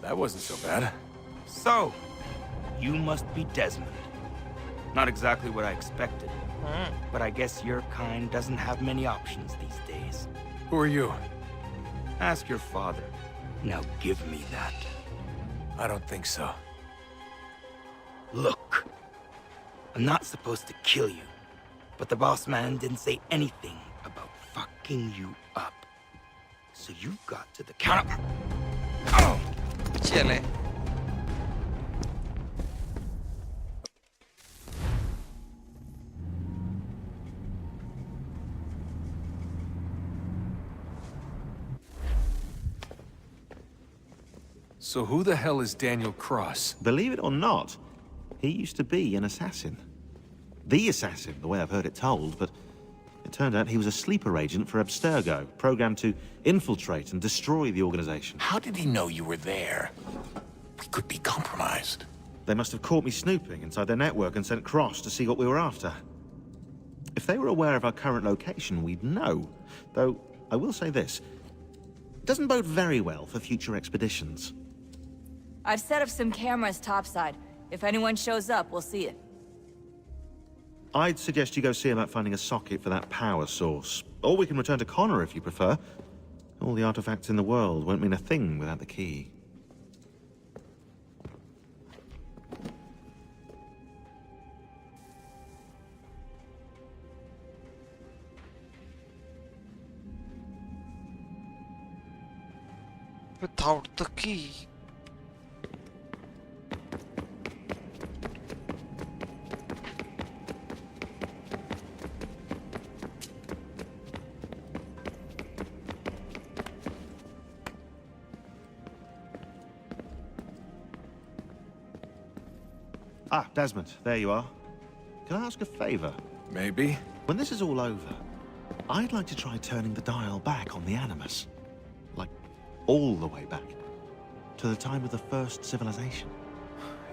That wasn't so bad. So, you must be Desmond. Not exactly what I expected. But I guess your kind doesn't have many options these days. Who are you? Ask your father. Now give me that. I don't think so. Look, I'm not supposed to kill you, but the boss man didn't say anything about fucking you up. So you got to the counter. Oh! चले। So who the hell is Daniel Cross? Believe it or not, he used to be an assassin. The assassin, the way I've heard it told, but it turned out he was a sleeper agent for Abstergo, programmed to infiltrate and destroy the organization. How did he know you were there? We could be compromised. They must have caught me snooping inside their network and sent Cross to see what we were after. If they were aware of our current location, we'd know. Though, I will say this. It doesn't bode very well for future expeditions. I've set up some cameras topside. If anyone shows up, we'll see it. I'd suggest you go see about finding a socket for that power source. Or we can return to Connor if you prefer. All the artifacts in the world won't mean a thing without the key. Without the key. Ah, Desmond, there you are. Can I ask a favor? Maybe. When this is all over, I'd like to try turning the dial back on the Animus. Like, all the way back. To the time of the first civilization.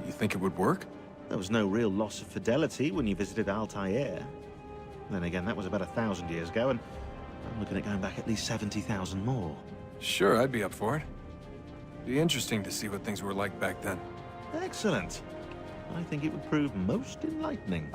You think it would work? There was no real loss of fidelity when you visited Altair. Then again, that was about 1,000 years ago, and I'm looking at going back at least 70,000 more. Sure, I'd be up for it. Be interesting to see what things were like back then. Excellent. I think it would prove most enlightening.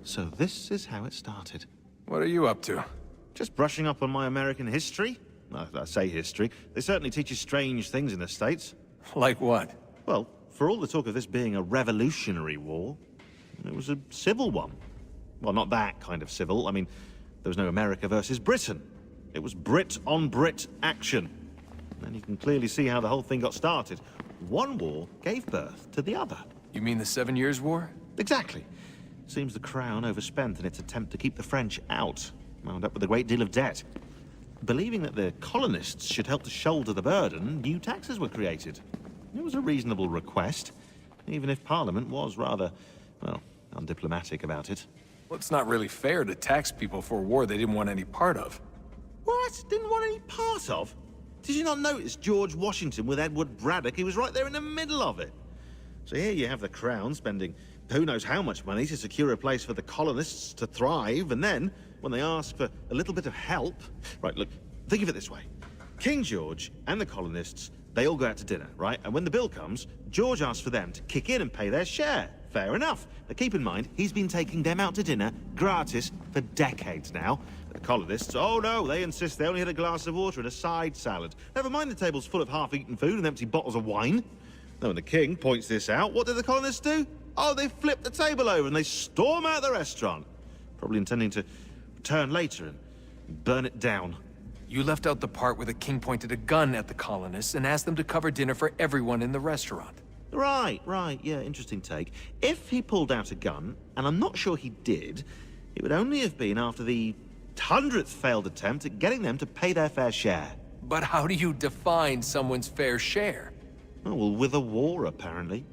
So this is how it started. What are you up to? Just brushing up on my American history. I say history. They certainly teach you strange things in the States. Like what? Well, for all the talk of this being a revolutionary war, it was a civil one. Well, not that kind of civil. I mean, there was no America versus Britain. It was Brit on Brit action. And you can clearly see how the whole thing got started. One war gave birth to the other. You mean the 7 Years' War? Exactly. Seems the Crown overspent in its attempt to keep the French out, wound up with a great deal of debt. Believing that the colonists should help to shoulder the burden, new taxes were created. It was a reasonable request, even if Parliament was rather, well, undiplomatic about it. Well, it's not really fair to tax people for a war they didn't want any part of. What? Didn't want any part of? Did you not notice George Washington with Edward Braddock? He was right there in the middle of it. So here you have the Crown spending who knows how much money to secure a place for the colonists to thrive, and then, when they ask for a little bit of help... Right, look, think of it this way. King George and the colonists, they all go out to dinner, right? And when the bill comes, George asks for them to kick in and pay their share. Fair enough. But keep in mind, he's been taking them out to dinner, gratis, for decades now. The colonists, oh no, they insist they only had a glass of water and a side salad. Never mind the table's full of half-eaten food and empty bottles of wine. Now, when the king points this out, what do the colonists do? Oh, they flip the table over and they storm out the restaurant. Probably intending to return later and burn it down. You left out the part where the king pointed a gun at the colonists and asked them to cover dinner for everyone in the restaurant. Right, yeah, interesting take. If he pulled out a gun, and I'm not sure he did, it would only have been after the 100th failed attempt at getting them to pay their fair share. But how do you define someone's fair share? Oh, well, with a war, apparently.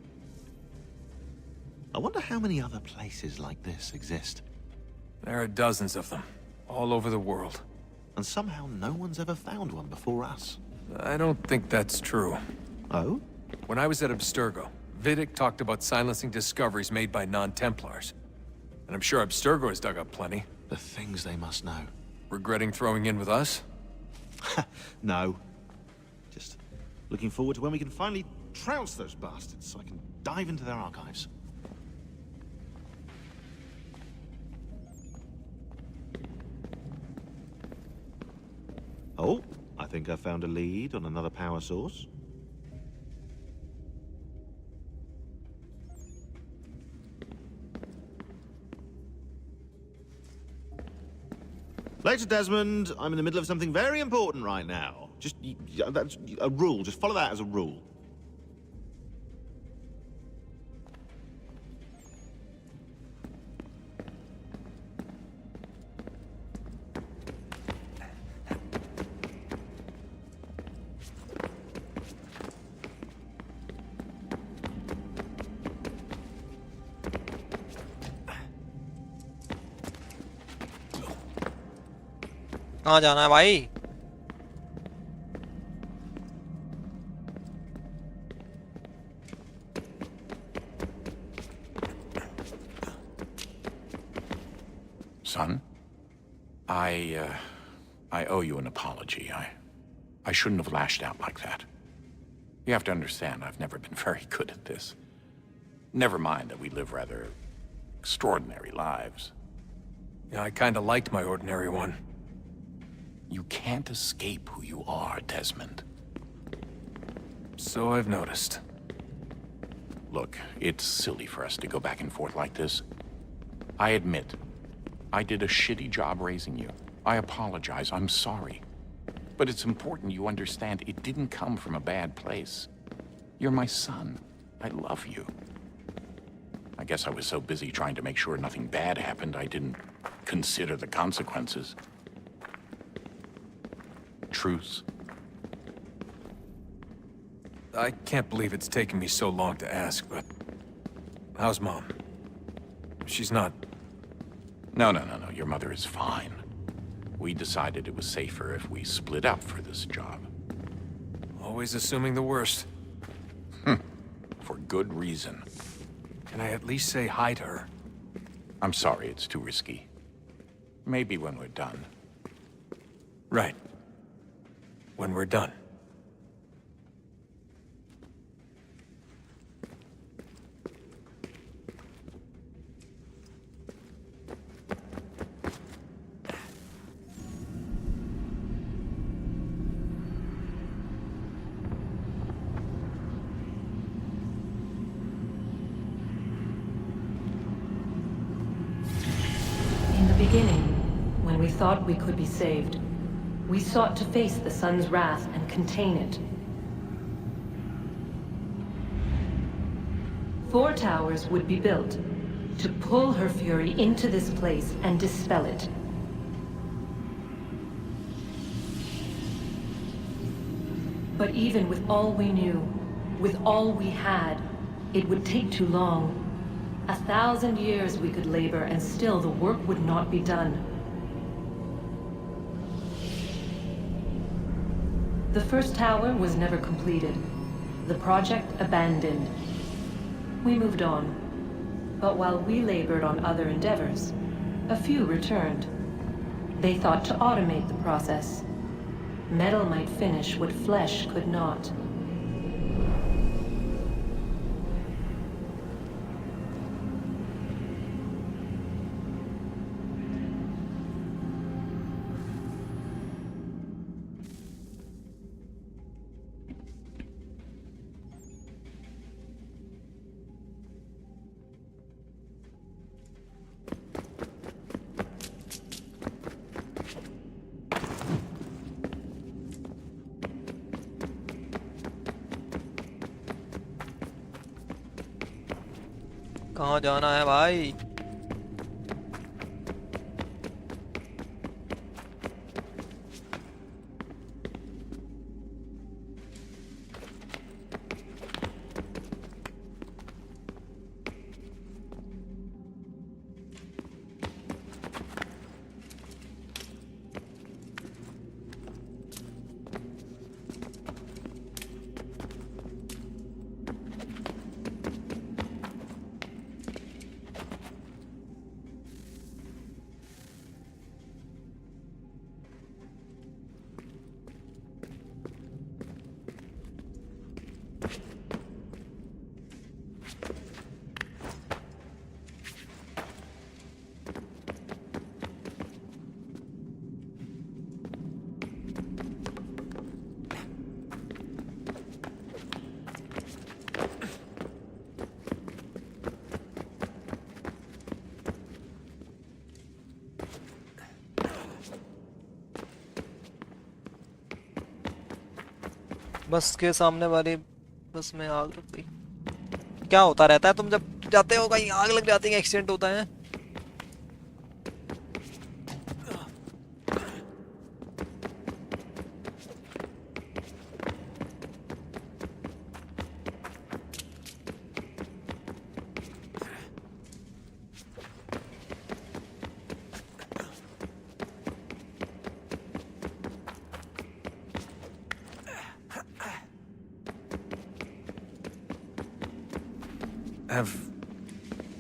I wonder how many other places like this exist. There are dozens of them, all over the world. And somehow no one's ever found one before us. I don't think that's true. Oh? When I was at Abstergo, Vidic talked about silencing discoveries made by non-Templars. And I'm sure Abstergo has dug up plenty. The things they must know. Regretting throwing in with us? No. Just looking forward to when we can finally trounce those bastards so I can dive into their archives. Oh, I think I found a lead on another power source. Later, Desmond. I'm in the middle of something very important right now. Just, that's a rule. Just follow that as a rule. कहाँ जाना है भाई? Son, I owe you an apology. I shouldn't have lashed out like that. You have to understand, I've never been very good at this. Never mind that we live rather extraordinary lives. Yeah, I kinda liked my ordinary one. You can't escape who you are, Desmond. So I've noticed. Look, it's silly for us to go back and forth like this. I admit, I did a shitty job raising you. I apologize, I'm sorry. But it's important you understand it didn't come from a bad place. You're my son. I love you. I guess I was so busy trying to make sure nothing bad happened, I didn't consider the consequences. Truce. I can't believe it's taken me so long to ask, but... how's Mom? She's not... No. Your mother is fine. We decided it was safer if we split up for this job. Always assuming the worst. For good reason. Can I at least say hi to her? I'm sorry, it's too risky. Maybe when we're done. Right. When we're done. Beginning, when we thought we could be saved, we sought to face the sun's wrath and contain it. 4 towers would be built to pull her fury into this place and dispel it. But even with all we knew, with all we had, it would take too long. 1,000 years we could labor, and still the work would not be done. The first tower was never completed. The project abandoned. We moved on. But while we labored on other endeavors, a few returned. They thought to automate the process. Metal might finish what flesh could not. कहाँ जाना है भाई? बस के सामने वाली बस में आग लग गई। क्या होता रहता है तुम जब जाते हो कहीं आग लग जाती है, एक्सीडेंट होता है?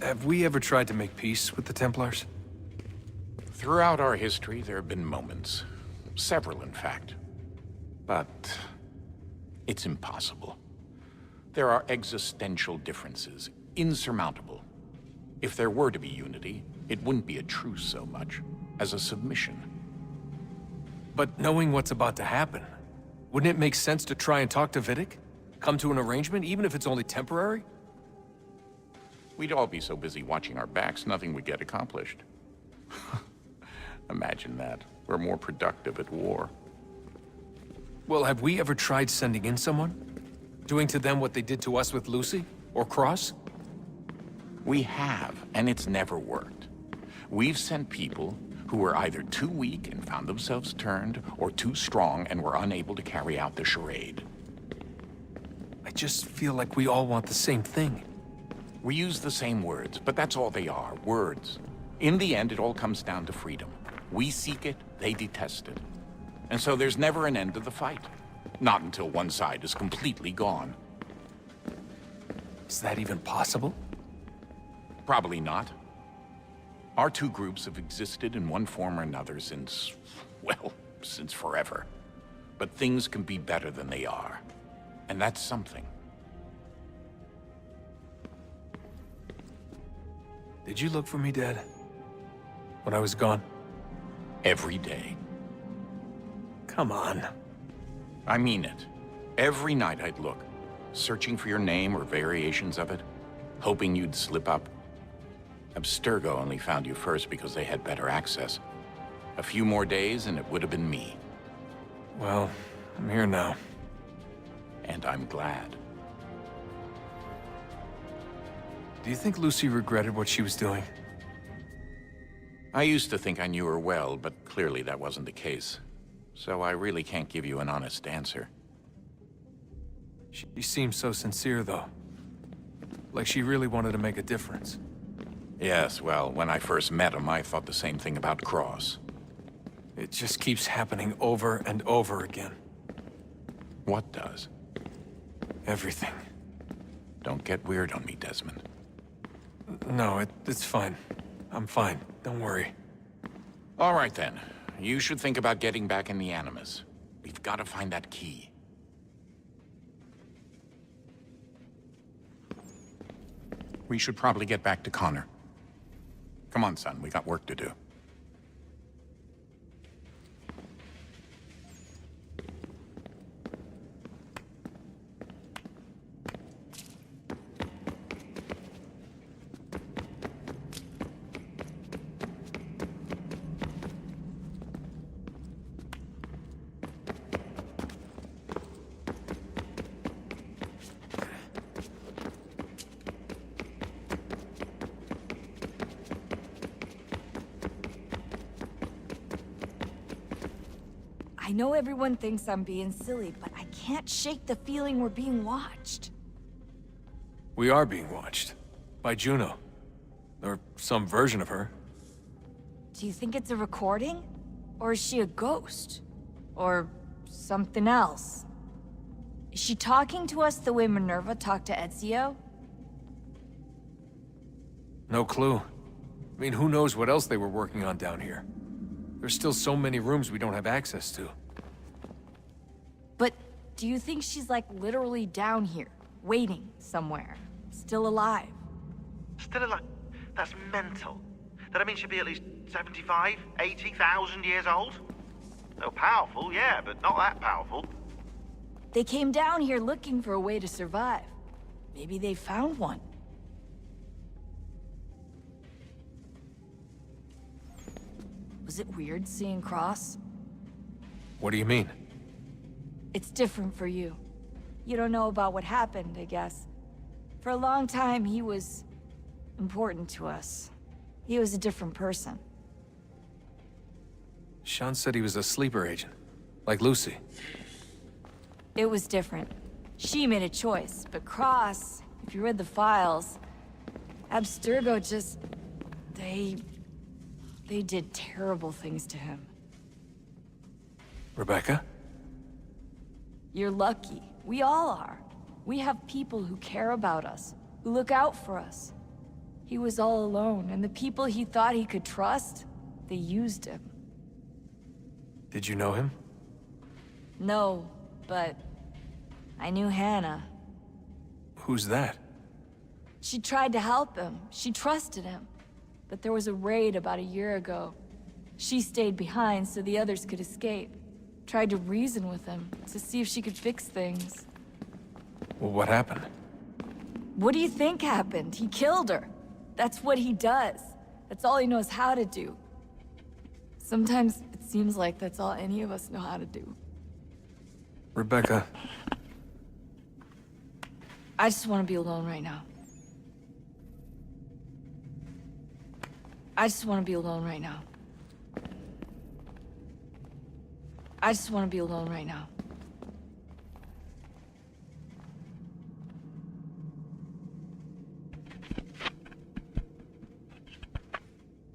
Have we ever tried to make peace with the Templars? Throughout our history, there have been moments. Several, in fact. But it's impossible. There are existential differences, insurmountable. If there were to be unity, it wouldn't be a truce so much as a submission. But knowing what's about to happen, wouldn't it make sense to try and talk to Vidic? Come to an arrangement, even if it's only temporary? We'd all be so busy watching our backs, nothing would get accomplished. Imagine that. We're more productive at war. Well, have we ever tried sending in someone? Doing to them what they did to us with Lucy? Or Cross? We have, and it's never worked. We've sent people who were either too weak and found themselves turned, or too strong and were unable to carry out the charade. I just feel like we all want the same thing. We use the same words, but that's all they are, words. In the end, it all comes down to freedom. We seek it, they detest it. And so there's never an end to the fight. Not until one side is completely gone. Is that even possible? Probably not. Our two groups have existed in one form or another since, well, since forever. But things can be better than they are. And that's something. Did you look for me, Dad? When I was gone? Every day. Come on. I mean it. Every night I'd look, searching for your name or variations of it, hoping you'd slip up. Abstergo only found you first because they had better access. A few more days and it would have been me. Well, I'm here now. And I'm glad. Do you think Lucy regretted what she was doing? I used to think I knew her well, but clearly that wasn't the case. So I really can't give you an honest answer. She seemed so sincere, though. Like she really wanted to make a difference. Yes, well, when I first met him, I thought the same thing about Cross. It just keeps happening over and over again. What does? Everything. Don't get weird on me, Desmond. No, it's fine. I'm fine. Don't worry. All right, then. You should think about getting back in the Animus. We've got to find that key. We should probably get back to Connor. Come on, son. We got work to do. I know everyone thinks I'm being silly, but I can't shake the feeling we're being watched. We are being watched. By Juno. Or some version of her. Do you think it's a recording? Or is she a ghost? Or something else? Is she talking to us the way Minerva talked to Ezio? No clue. I mean, who knows what else they were working on down here? There's still so many rooms we don't have access to. But do you think she's like literally down here, waiting somewhere, still alive? Still alive? That's mental. That I mean she'd be at least 75, 80,000 years old? Oh, powerful, yeah, but not that powerful. They came down here looking for a way to survive. Maybe they found one. Was it weird seeing Cross? What do you mean? It's different for you. You don't know about what happened, I guess. For a long time, he was important to us. He was a different person. Sean said he was a sleeper agent. Like Lucy. It was different. She made a choice, but Cross, if you read the files, Abstergo just... They did terrible things to him. Rebecca? You're lucky. We all are. We have people who care about us, who look out for us. He was all alone, and the people he thought he could trust, they used him. Did you know him? No, but I knew Hannah. Who's that? She tried to help him. She trusted him. But there was a raid about a year ago. She stayed behind so the others could escape. Tried to reason with him, to see if she could fix things. Well, what happened? What do you think happened? He killed her. That's what he does. That's all he knows how to do. Sometimes it seems like that's all any of us know how to do. Rebecca. I just want to be alone right now. I just want to be alone right now. I just want to be alone right now.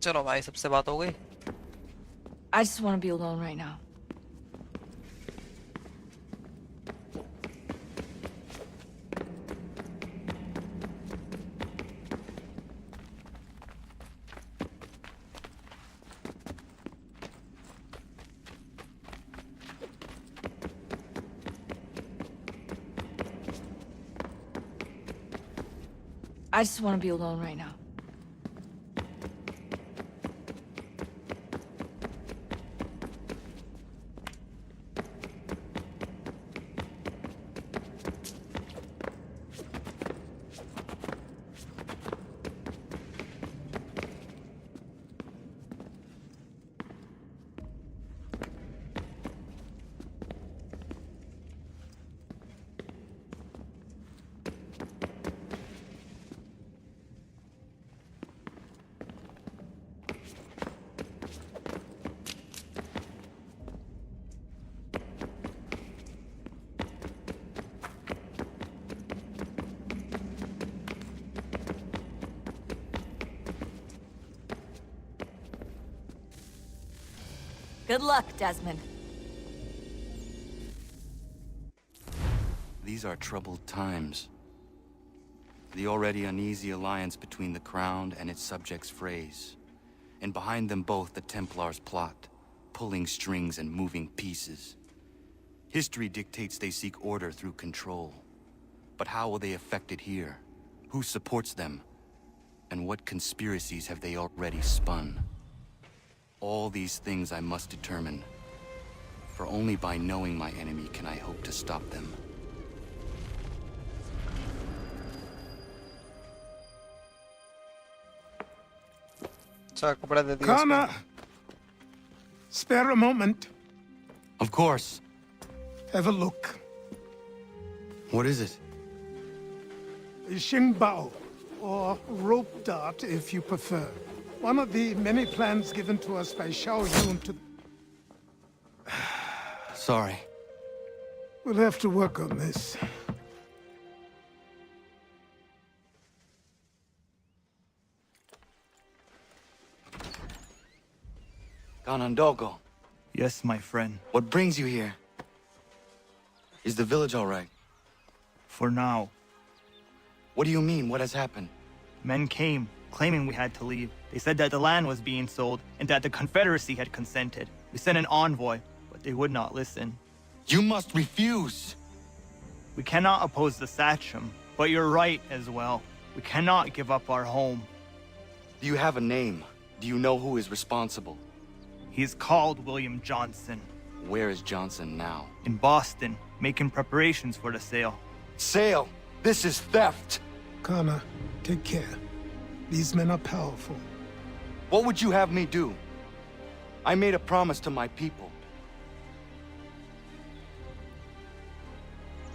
चलो भाई सबसे बात हो गई. I just want to be alone right now. I just want to be alone right now. Good luck, Desmond. These are troubled times. The already uneasy alliance between the Crown and its subjects frays. And behind them both the Templars plot, pulling strings and moving pieces. History dictates they seek order through control. But how will they affect it here? Who supports them? And what conspiracies have they already spun? All these things I must determine. For only by knowing my enemy can I hope to stop them. Connor! Spare a moment. Of course. Have a look. What is it? Xingbao, or rope dart if you prefer. One of the many plans given to us by Xiao Yun to... Sorry. We'll have to work on this. Ganondogo. Yes, my friend. What brings you here? Is the village all right? For now. What do you mean? What has happened? Men came, claiming we had to leave. They said that the land was being sold, and that the Confederacy had consented. We sent an envoy, but they would not listen. You must refuse! We cannot oppose the Sachem, but you're right as well. We cannot give up our home. Do you have a name? Do you know who is responsible? He's called William Johnson. Where is Johnson now? In Boston, making preparations for the sale. Sale? This is theft! Connor, take care. These men are powerful. What would you have me do? I made a promise to my people.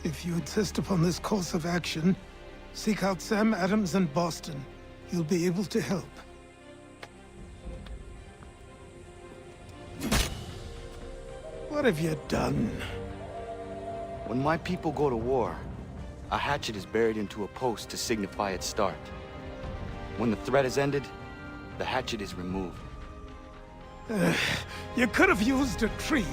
If you insist upon this course of action, seek out Sam Adams in Boston. He'll be able to help. What have you done? When my people go to war, a hatchet is buried into a post to signify its start. When the threat is ended, the hatchet is removed. You could have used a tree.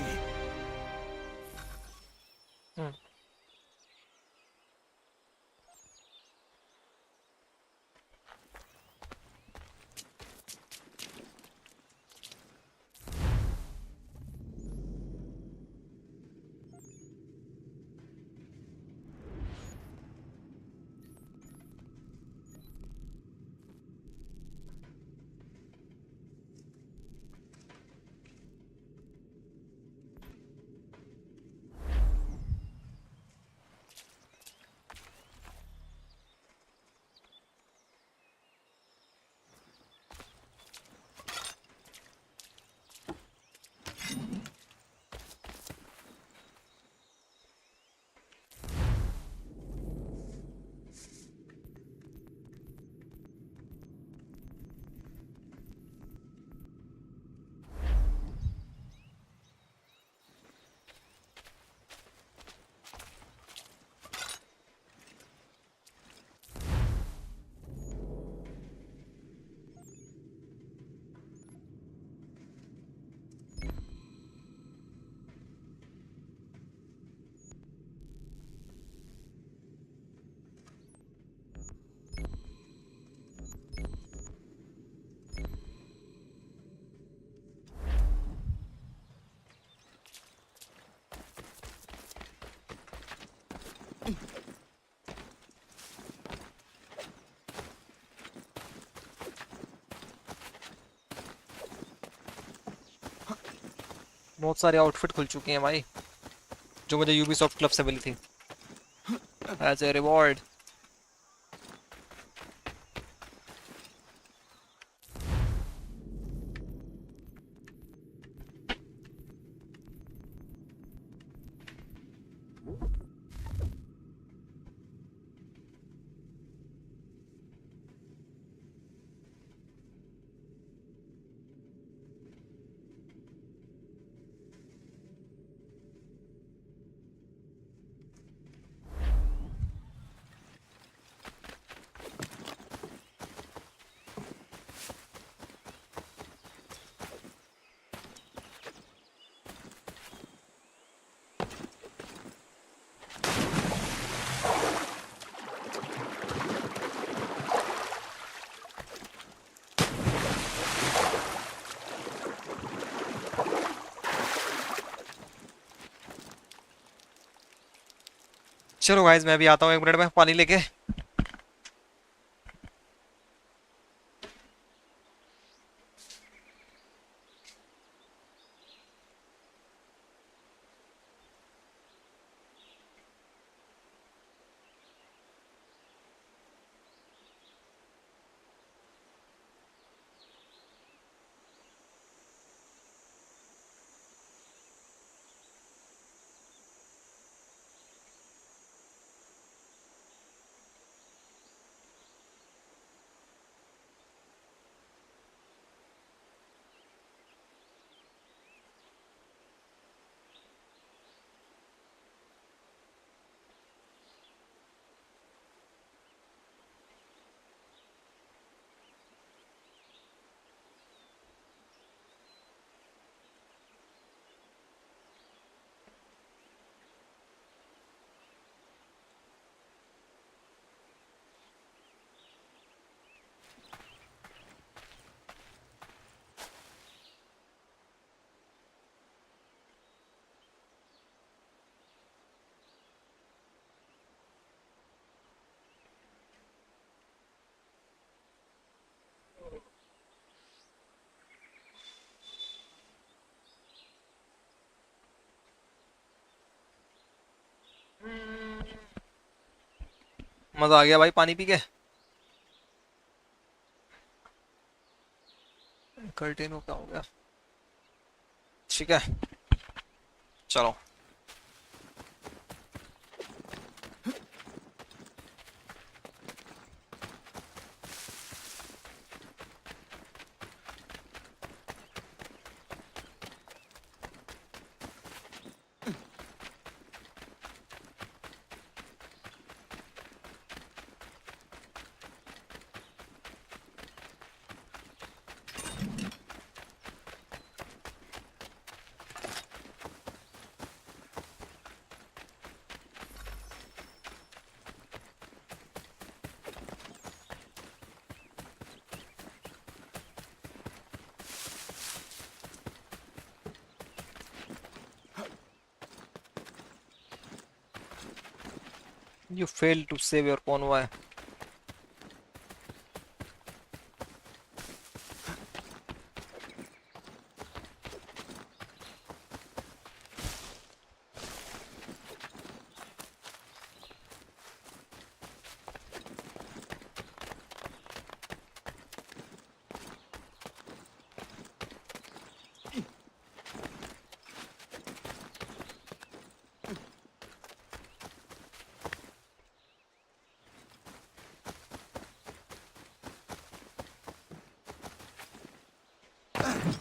बहुत सारे outfit खुल चुके हैं भाई जो मुझे Ubisoft club से मिली थी एज ए रिवॉर्ड चलो गाइस मैं भी आता हूँ 1 मिनट में पानी लेके। मजा आ गया भाई पानी पी के। कर्टेन क्या हो गया? ठीक है चलो। You failed to save your convoy.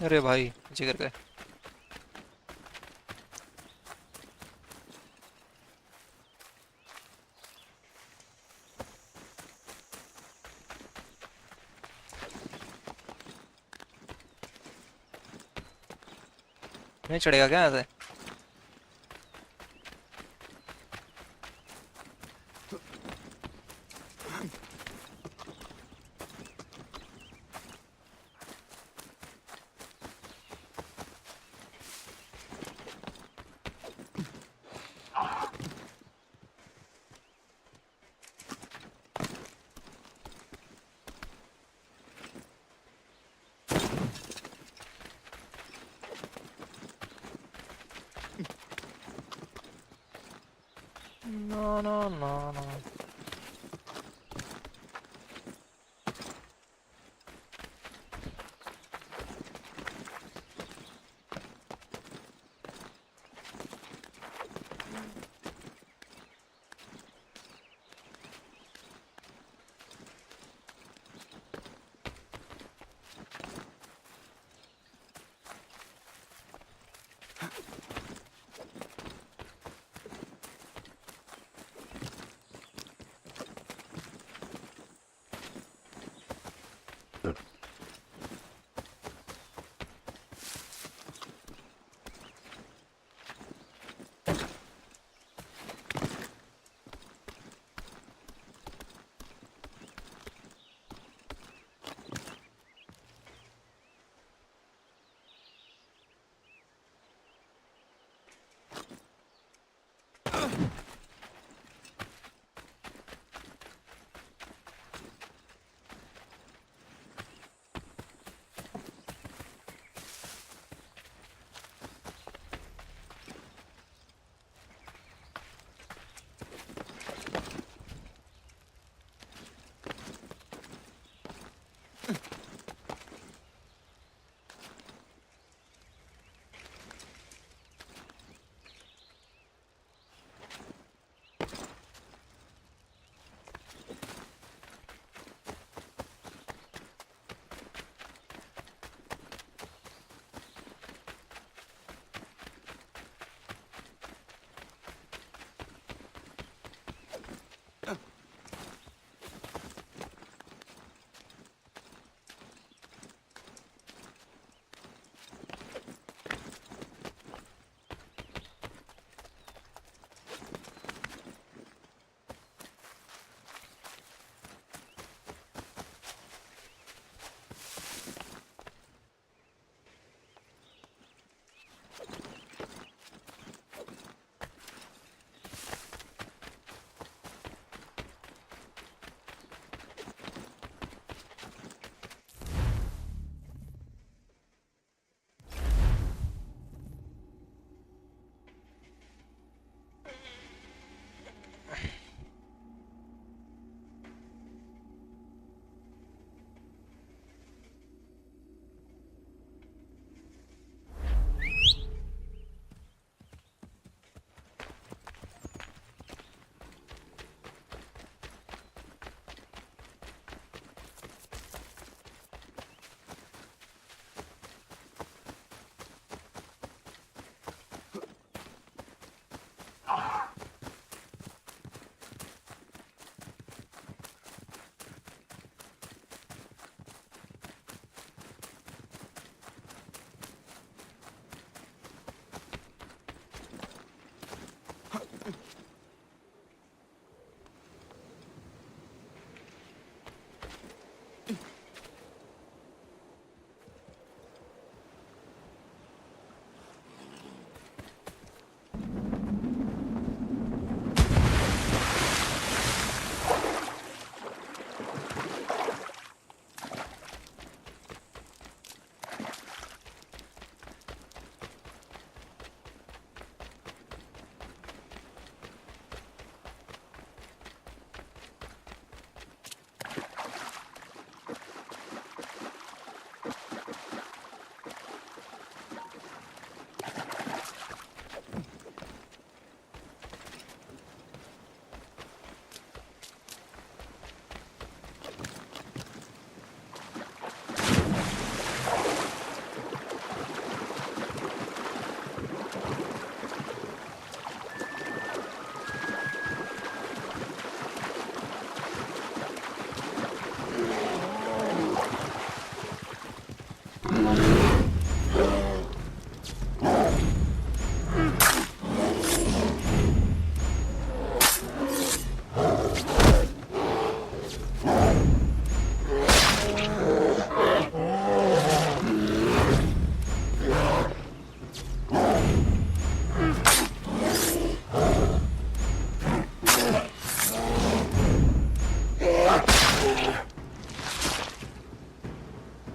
अरे भाई जिगर गए। नहीं चढ़ेगा क्या ऐसे? No, no, no, no.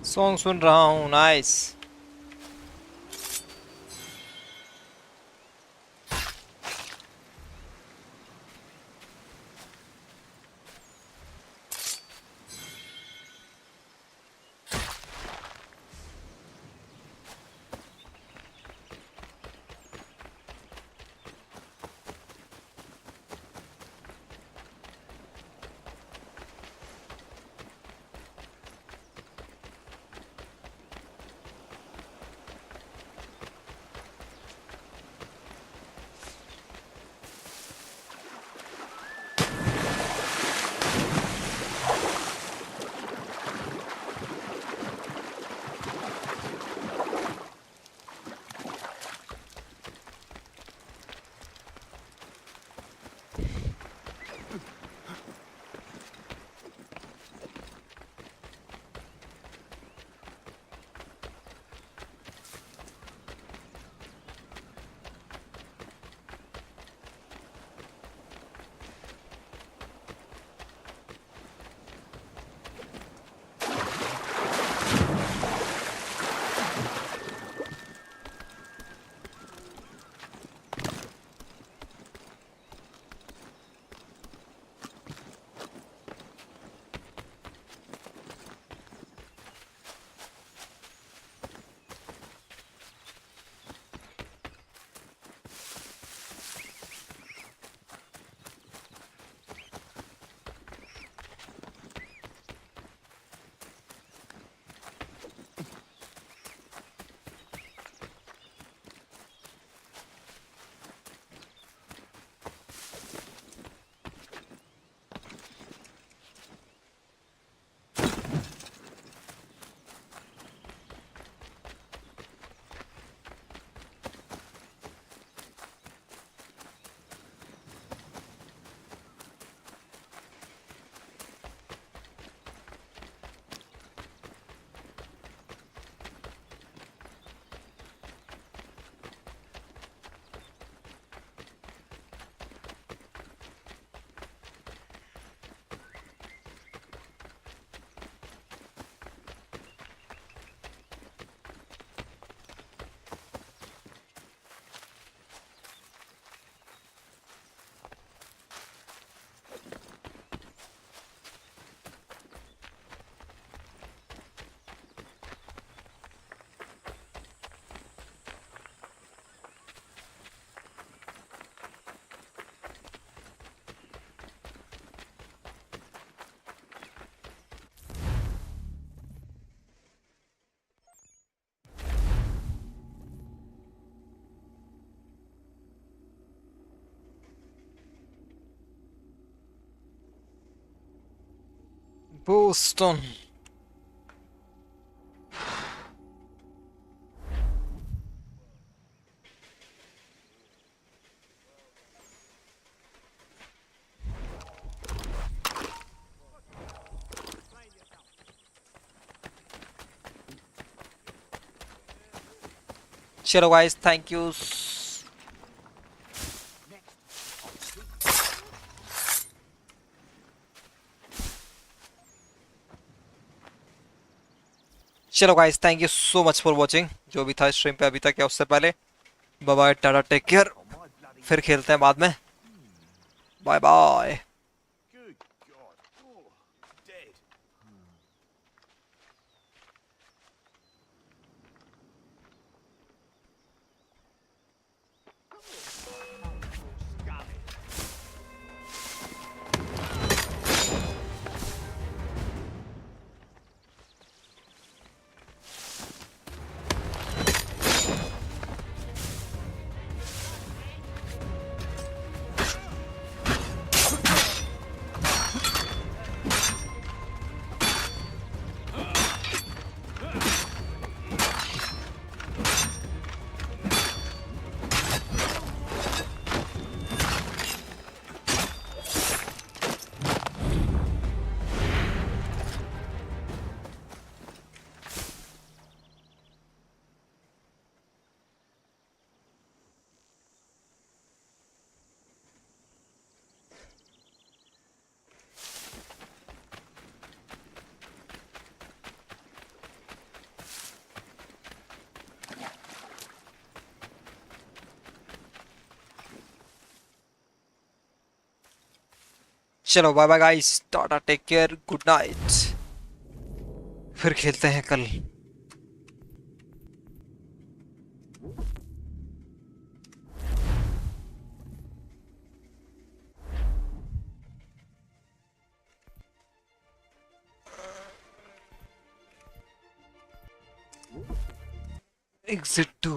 Song सुन रहा हूँ, नाइस। Boston. चलो guys, thank you. चलो guys, thank you so much for watching. जो भी था स्ट्रीम पे अभी तक या उससे पहले, bye bye, tata, take care. फिर खेलते हैं बाद में। Bye bye. चलो bye bye guys, tata, take care, good night. फिर खेलते हैं कल। Exit 2.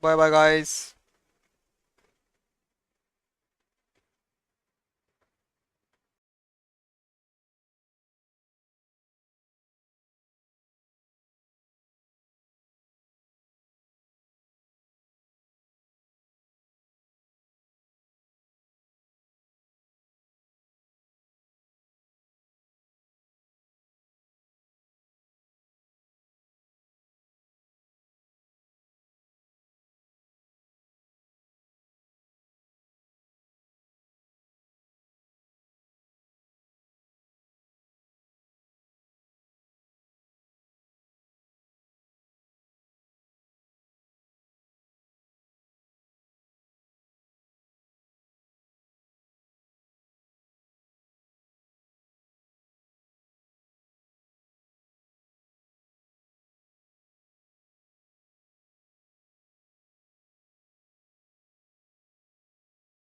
Bye bye guys.